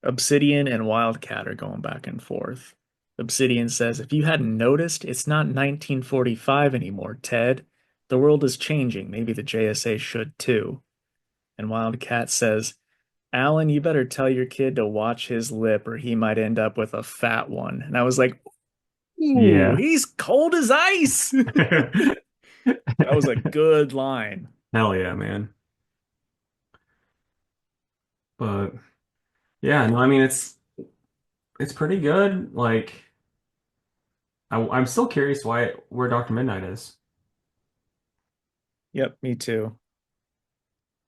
Obsidian and Wildcat are going back and forth. Obsidian says, if you hadn't noticed, it's not 1945 anymore, Ted. The world is changing. Maybe the JSA should too. And Wildcat says, Alan, you better tell your kid to watch his lip or he might end up with a fat one. And I was like, ooh, Yeah. he's cold as ice. That was a good line. Hell yeah, man. But yeah, no, I mean it's pretty good. Like I'm still curious where Dr. Midnight is. Yep, me too.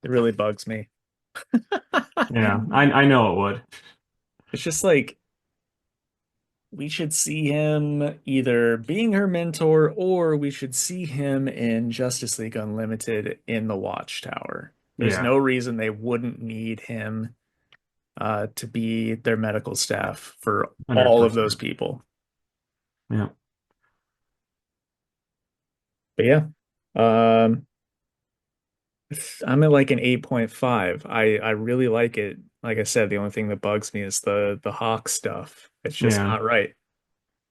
It really bugs me. Yeah, I know it would. It's just like we should see him either being her mentor or we should see him in Justice League Unlimited in the Watchtower. There's Yeah, no reason they wouldn't need him to be their medical staff for all of those 100%. people. Yeah. But yeah, um, I'm at like an 8.5. I really like it. Like I said, the only thing that bugs me is the Hawk stuff. It's just Yeah. not right.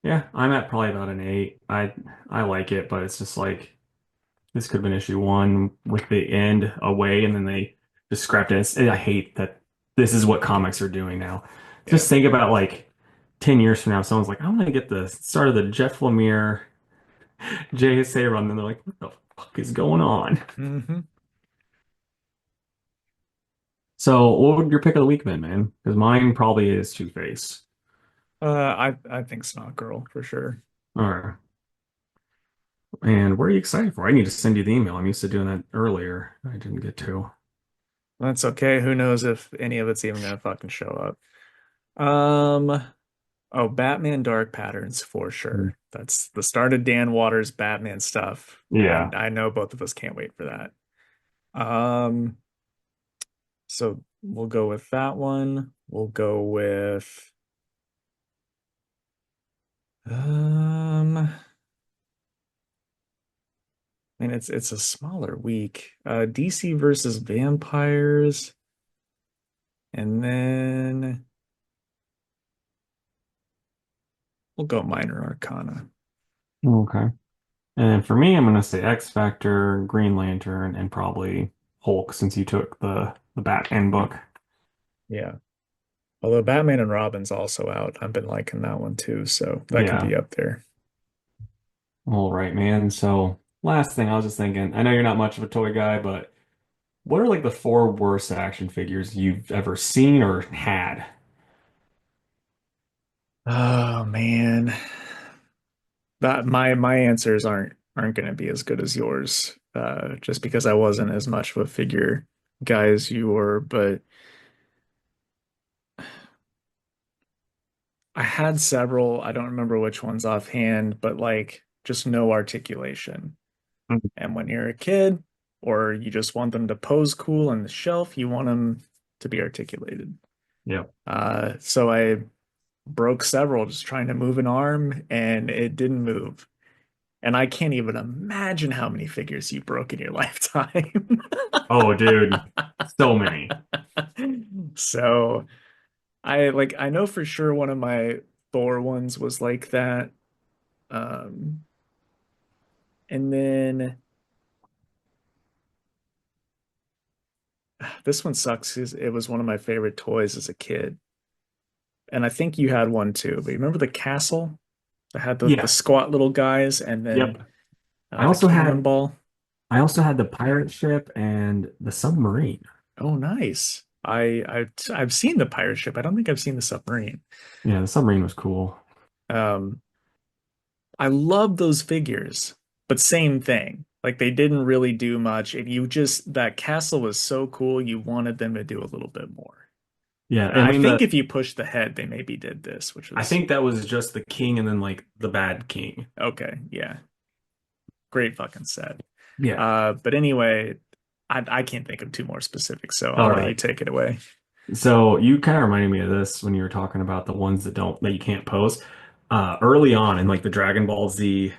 Yeah, I'm at probably about an 8. I like it, but it's just like this could have been issue one with the end away, and then they just scrapped it. And I hate that this is what comics are doing now. Yeah. Just think about like 10 years from now, someone's like, I want to get the start of the Jeff Lemire JSA run, and they're like, what the fuck is going on? Hmm. So, what would your pick of the week been, man? Because mine probably is Two-Face. I think Snot Girl for sure. All right. And what are you excited for? I need to send you the email. I'm used to doing that earlier. I didn't get to. That's okay. Who knows if any of it's even gonna fucking show up. Oh, Batman Dark Patterns for Mm. sure. That's the start of Dan Waters' Batman stuff. Yeah. I know both of us can't wait for that. Um, so we'll go with that one. We'll go with it's a smaller week. DC versus Vampires, and then we'll go Minor Arcana. Okay. And then for me, I'm gonna say X Factor, Green Lantern, and probably Hulk since you took the Batman book. Yeah. Although Batman and Robin's also out. I've been liking that one too, so that can Yeah. be up there. All right, man. So last thing I was just thinking, I know you're not much of a toy guy, but what are like the four worst action figures you've ever seen or had? Oh man. That my answers aren't going to be as good as yours, just because I wasn't as much of a figure guy as you were, but I had several. I don't remember which ones offhand, but like just no articulation. Mm. And when you're a kid, or you just want them to pose cool on the shelf, you want them to be articulated. Yeah. So I broke several just trying to move an arm, and it didn't move. And I can't even imagine how many figures you broke in your lifetime. Oh, dude. So many. So I know for sure one of my Thor ones was like that. Um, and then this one sucks because it was one of my favorite toys as a kid. and I think you had one too. But you remember the castle that had the Yeah. squat little guys and then Yep. I the also had cannonball? I also had the pirate ship and the submarine. Oh, nice. I've seen the pirate ship. I don't think I've seen the submarine. Yeah, the submarine was cool. Um, I love those figures, but same thing. Like they didn't really do much. If you just that castle was so cool, you wanted them to do a little bit more. Yeah, And I I mean think if you pushed the head, they maybe did this, which I was think that was just the king and then like the bad king. okay. Yeah, great fucking set. Yeah. But anyway, I can't think of two more specifics, so I'll All let you right. take it away. So you kind of reminded me of this when you were talking about the ones that you can't post. Early on in like the Dragon Ball Z,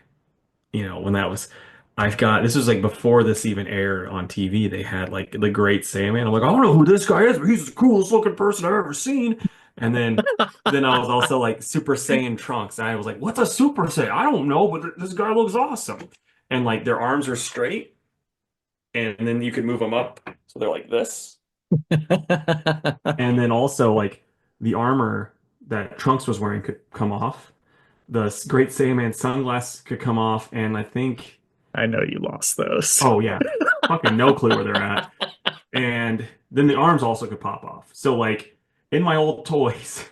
when that was, I've got this was like before this even aired on TV. They had like the Great Saiyaman. I'm like, I don't know who this guy is, but he's the coolest looking person I've ever seen. And then I was also like Super Saiyan Trunks. And I was like, what's a Super Saiyan? I don't know, but this guy looks awesome. And like their arms are straight, and then you could move them up, so they're like this. And then also like the armor that Trunks was wearing could come off. The Great Saiyaman sunglasses could come off, and I think, I know you lost those. oh yeah, fucking no clue where they're at. And then the arms also could pop off. So like in my old toys,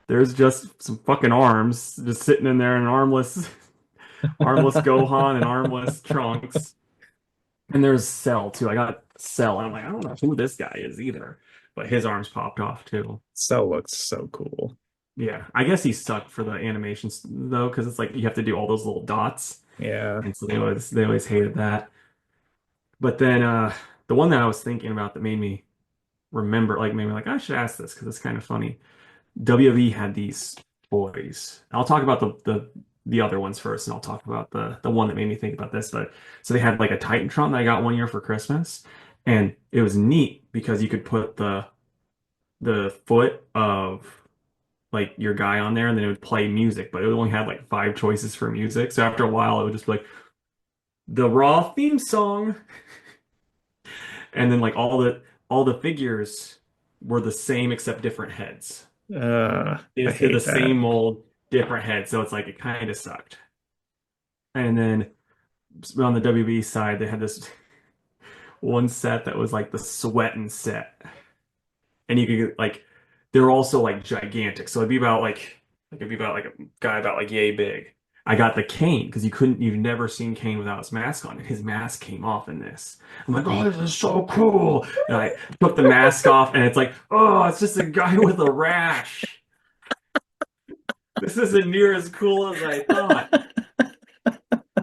there's just some fucking arms just sitting in there, and armless Gohan and armless Trunks. And there's Cell too. I got Cell, and I'm like, I don't know who this guy is either, but his arms popped off too. Cell looks so cool. Yeah, I guess he sucked for the animations though, because it's like you have to do all those little dots, Yeah. and so they always hated that. But then the one that I was thinking about that made me remember, like maybe like I should ask this because it's kind of funny. WWE had these toys. I'll talk about the other ones first, and I'll talk about the one that made me think about this. But so they had like a Titantron that I got one year for Christmas, and it was neat because you could put the foot of like your guy on there, and then it would play music, but it only had like five choices for music. So after a while, it would just be like the Raw theme song, and then like all the figures were the same except different heads. I It's the hate that. same mold, different heads. So it's like it kind of sucked. And then on the WB side, they had this one set that was like the sweating set, and you could get like they're also like gigantic. So it'd be about like a guy about like yay big. I got the cane because you've never seen Kane without his mask on, and his mask came off in this. I'm like, oh, this is so cool. And I took the mask off, and it's like, oh, it's just a guy with a rash. This isn't near as cool as I thought.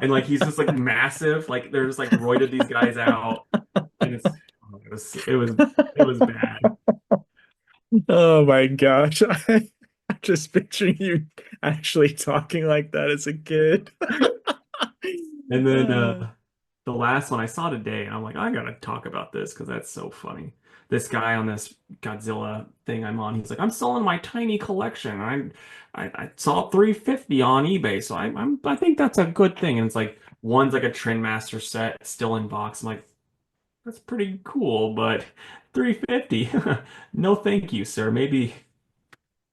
And like he's just like massive. Like they're just like roided these guys out, and it was bad. Oh my gosh. I'm just picturing you actually talking like that as a kid. And then Uh, the last one I saw today, and I'm like, I gotta talk about this because that's so funny. This guy on this Godzilla thing I'm on, he's like, I'm selling my tiny collection. I saw 350 on eBay, so I think that's a good thing. And it's like one's like a Trend Master set still in box. I'm like, that's pretty cool, but 350. No, thank you, sir. Maybe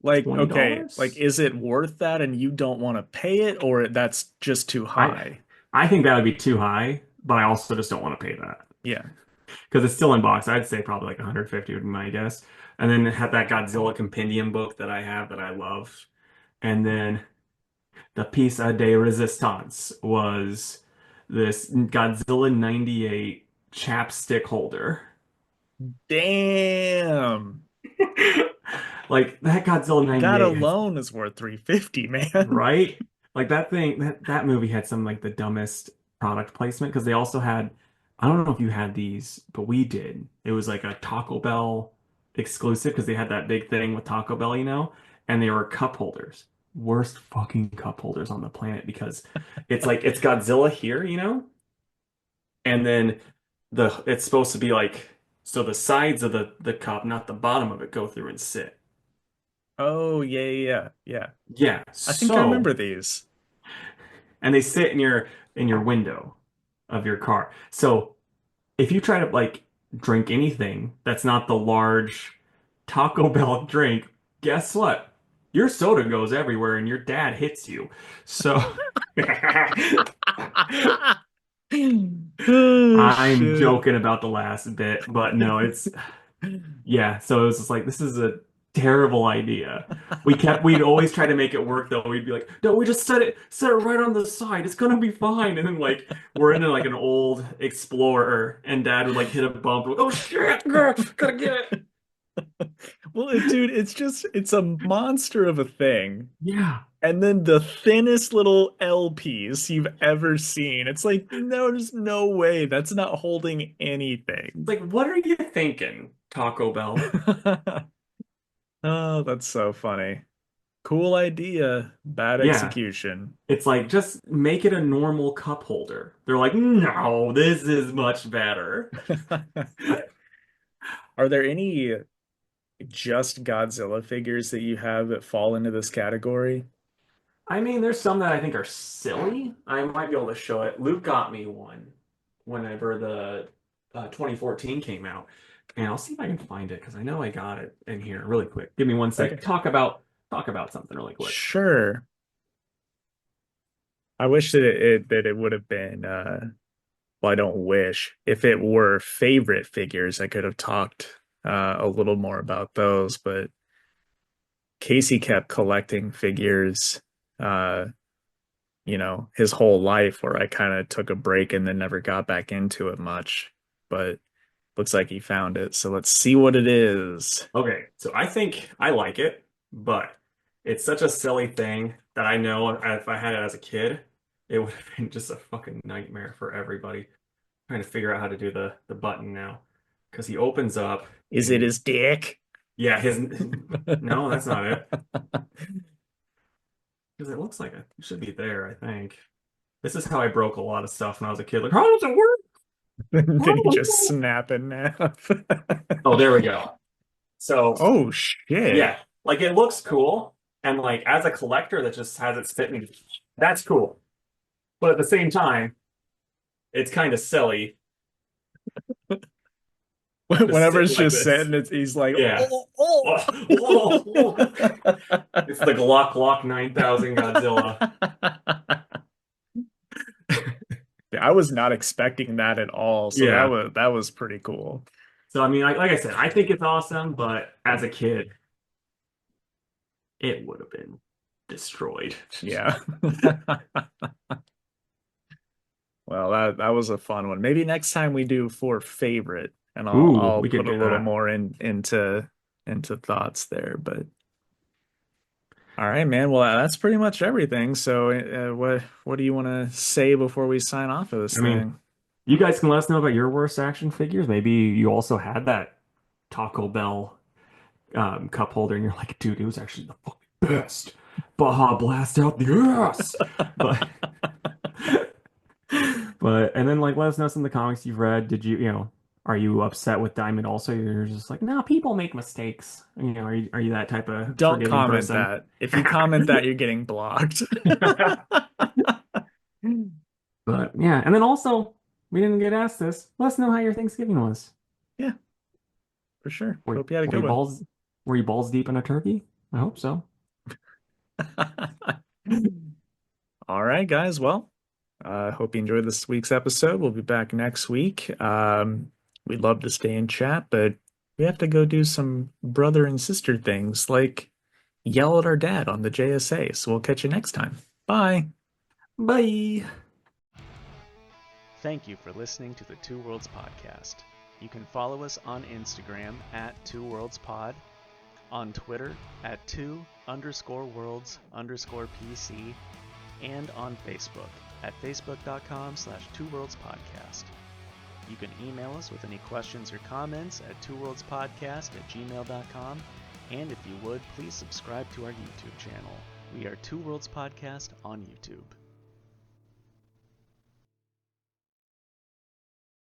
like, okay, like, $20. is it worth that and you don't want to pay it, or that's just too I high? I think that would be too high, but I also just don't want to pay that. Yeah. Because it's still in box. I'd say probably like 150 would be my guess. And then it had that Godzilla compendium book that I have that I love. And then the piece de resistance was this Godzilla 98 chapstick holder. Damn. Like that Godzilla That 98 has, alone is worth 350, man. right? Like that thing, that movie had some like the dumbest product placement because they also had, I don't know if you had these, but we did. It was like a Taco Bell exclusive because they had that big thing with Taco Bell, and they were cup holders. Worst fucking cup holders on the planet because it's like it's Godzilla here, and then it's supposed to be like so the sides of the cup, not the bottom of it, go through and sit. Oh, yeah, yeah, yeah. Yeah. Yeah, I think I so remember these. and they sit in your window of your car. So if you try to like drink anything that's not the large Taco Bell drink, guess what? Your soda goes everywhere and your dad hits you. So Oh I'm shit. joking about the last bit, but no, yeah. So it was just like, this is a terrible idea. We'd always try to make it work though. We'd be like, no, we just set it right on the side. It's gonna be fine. And then like we're in like an old Explorer and dad would like hit a bump. Like, oh shit, gotta get it. Well, dude, it's a monster of a thing. Yeah. And then the thinnest little L piece you've ever seen. It's like, no, there's no way. That's not holding It's anything. like, what are you thinking, Taco Bell? Oh, that's so funny. Cool idea, bad Yeah. execution. It's like, just make it a normal cup holder. They're like, no, this is much better. Are there any just Godzilla figures that you have that fall into this category? I mean, there's some that I think are silly. I might be able to show it. Luke got me one whenever the 2014 came out. And I'll see if I can find it because I know I got it in here really quick. Give me one sec. Okay. Talk about something really quick. Sure. I wish that it would have been well, I don't wish. If it were favorite figures, I could have talked a little more about those, but Casey kept collecting figures uh, his whole life where I kind of took a break and then never got back into it much. But looks like he found it. So let's see what it is. Okay, so I think I like it, but it's such a silly thing that I know if I had it as a kid, it would have been just a fucking nightmare for everybody trying to figure out how to do the button now. Because he opens up Is it and his dick? yeah, his no, that's not it. Because it looks like it should be there, I think. This is how I broke a lot of stuff when I was a kid. Like, how does it work? How Did he does it just work? snap in half? Oh, there we go. So Oh shit. yeah, like it looks cool, and like as a collector that just has it sitting, that's cool. But at the same time, it's kind of silly just Whenever sitting it's like just this. sitting, he's like, Yeah. oh, oh. It's the Glock 9000 Godzilla. Yeah, I was not expecting that at all. So Yeah. that was pretty cool. So I mean, like I said, I think it's awesome, but as a kid, it would have been destroyed. Yeah. Well, that was a fun one. Maybe next time we do for favorite, and Ooh, I'll we could put a do little that. more into thoughts there. But all right, man. Well, that's pretty much everything. So, what do you want to say before we sign off of this I mean, thing? you guys can let us know about your worst action figures. Maybe you also had that Taco Bell cup holder, and you're like, dude, it was actually the fucking best. Baja Blast out the ass. But and then like let us know some of the comics you've read. Did you are you upset with Diamond also? You're just like, no, people make mistakes. Are you that type of Don't forgiving comment person? that. If you comment that, you're getting blocked. But yeah, and then also we didn't get asked this. Let us know how your Thanksgiving was. Yeah, for sure. Were, Hope you had a were good you one. balls were you balls deep in a turkey? I hope so. All right, guys. Well, I hope you enjoyed this week's episode. We'll be back next week. We'd love to stay in chat, but we have to go do some brother and sister things like yell at our dad on the JSA. So we'll catch you next time. Bye. Bye. Thank you for listening to the Two Worlds Podcast. You can follow us on Instagram at Two Worlds Pod, on Twitter at two_worlds_PC, and on Facebook at facebook.com/twoworldspodcast. You can email us with any questions or comments at twoworldspodcast@gmail.com, and if you would, please subscribe to our YouTube channel. We are Two Worlds Podcast on YouTube.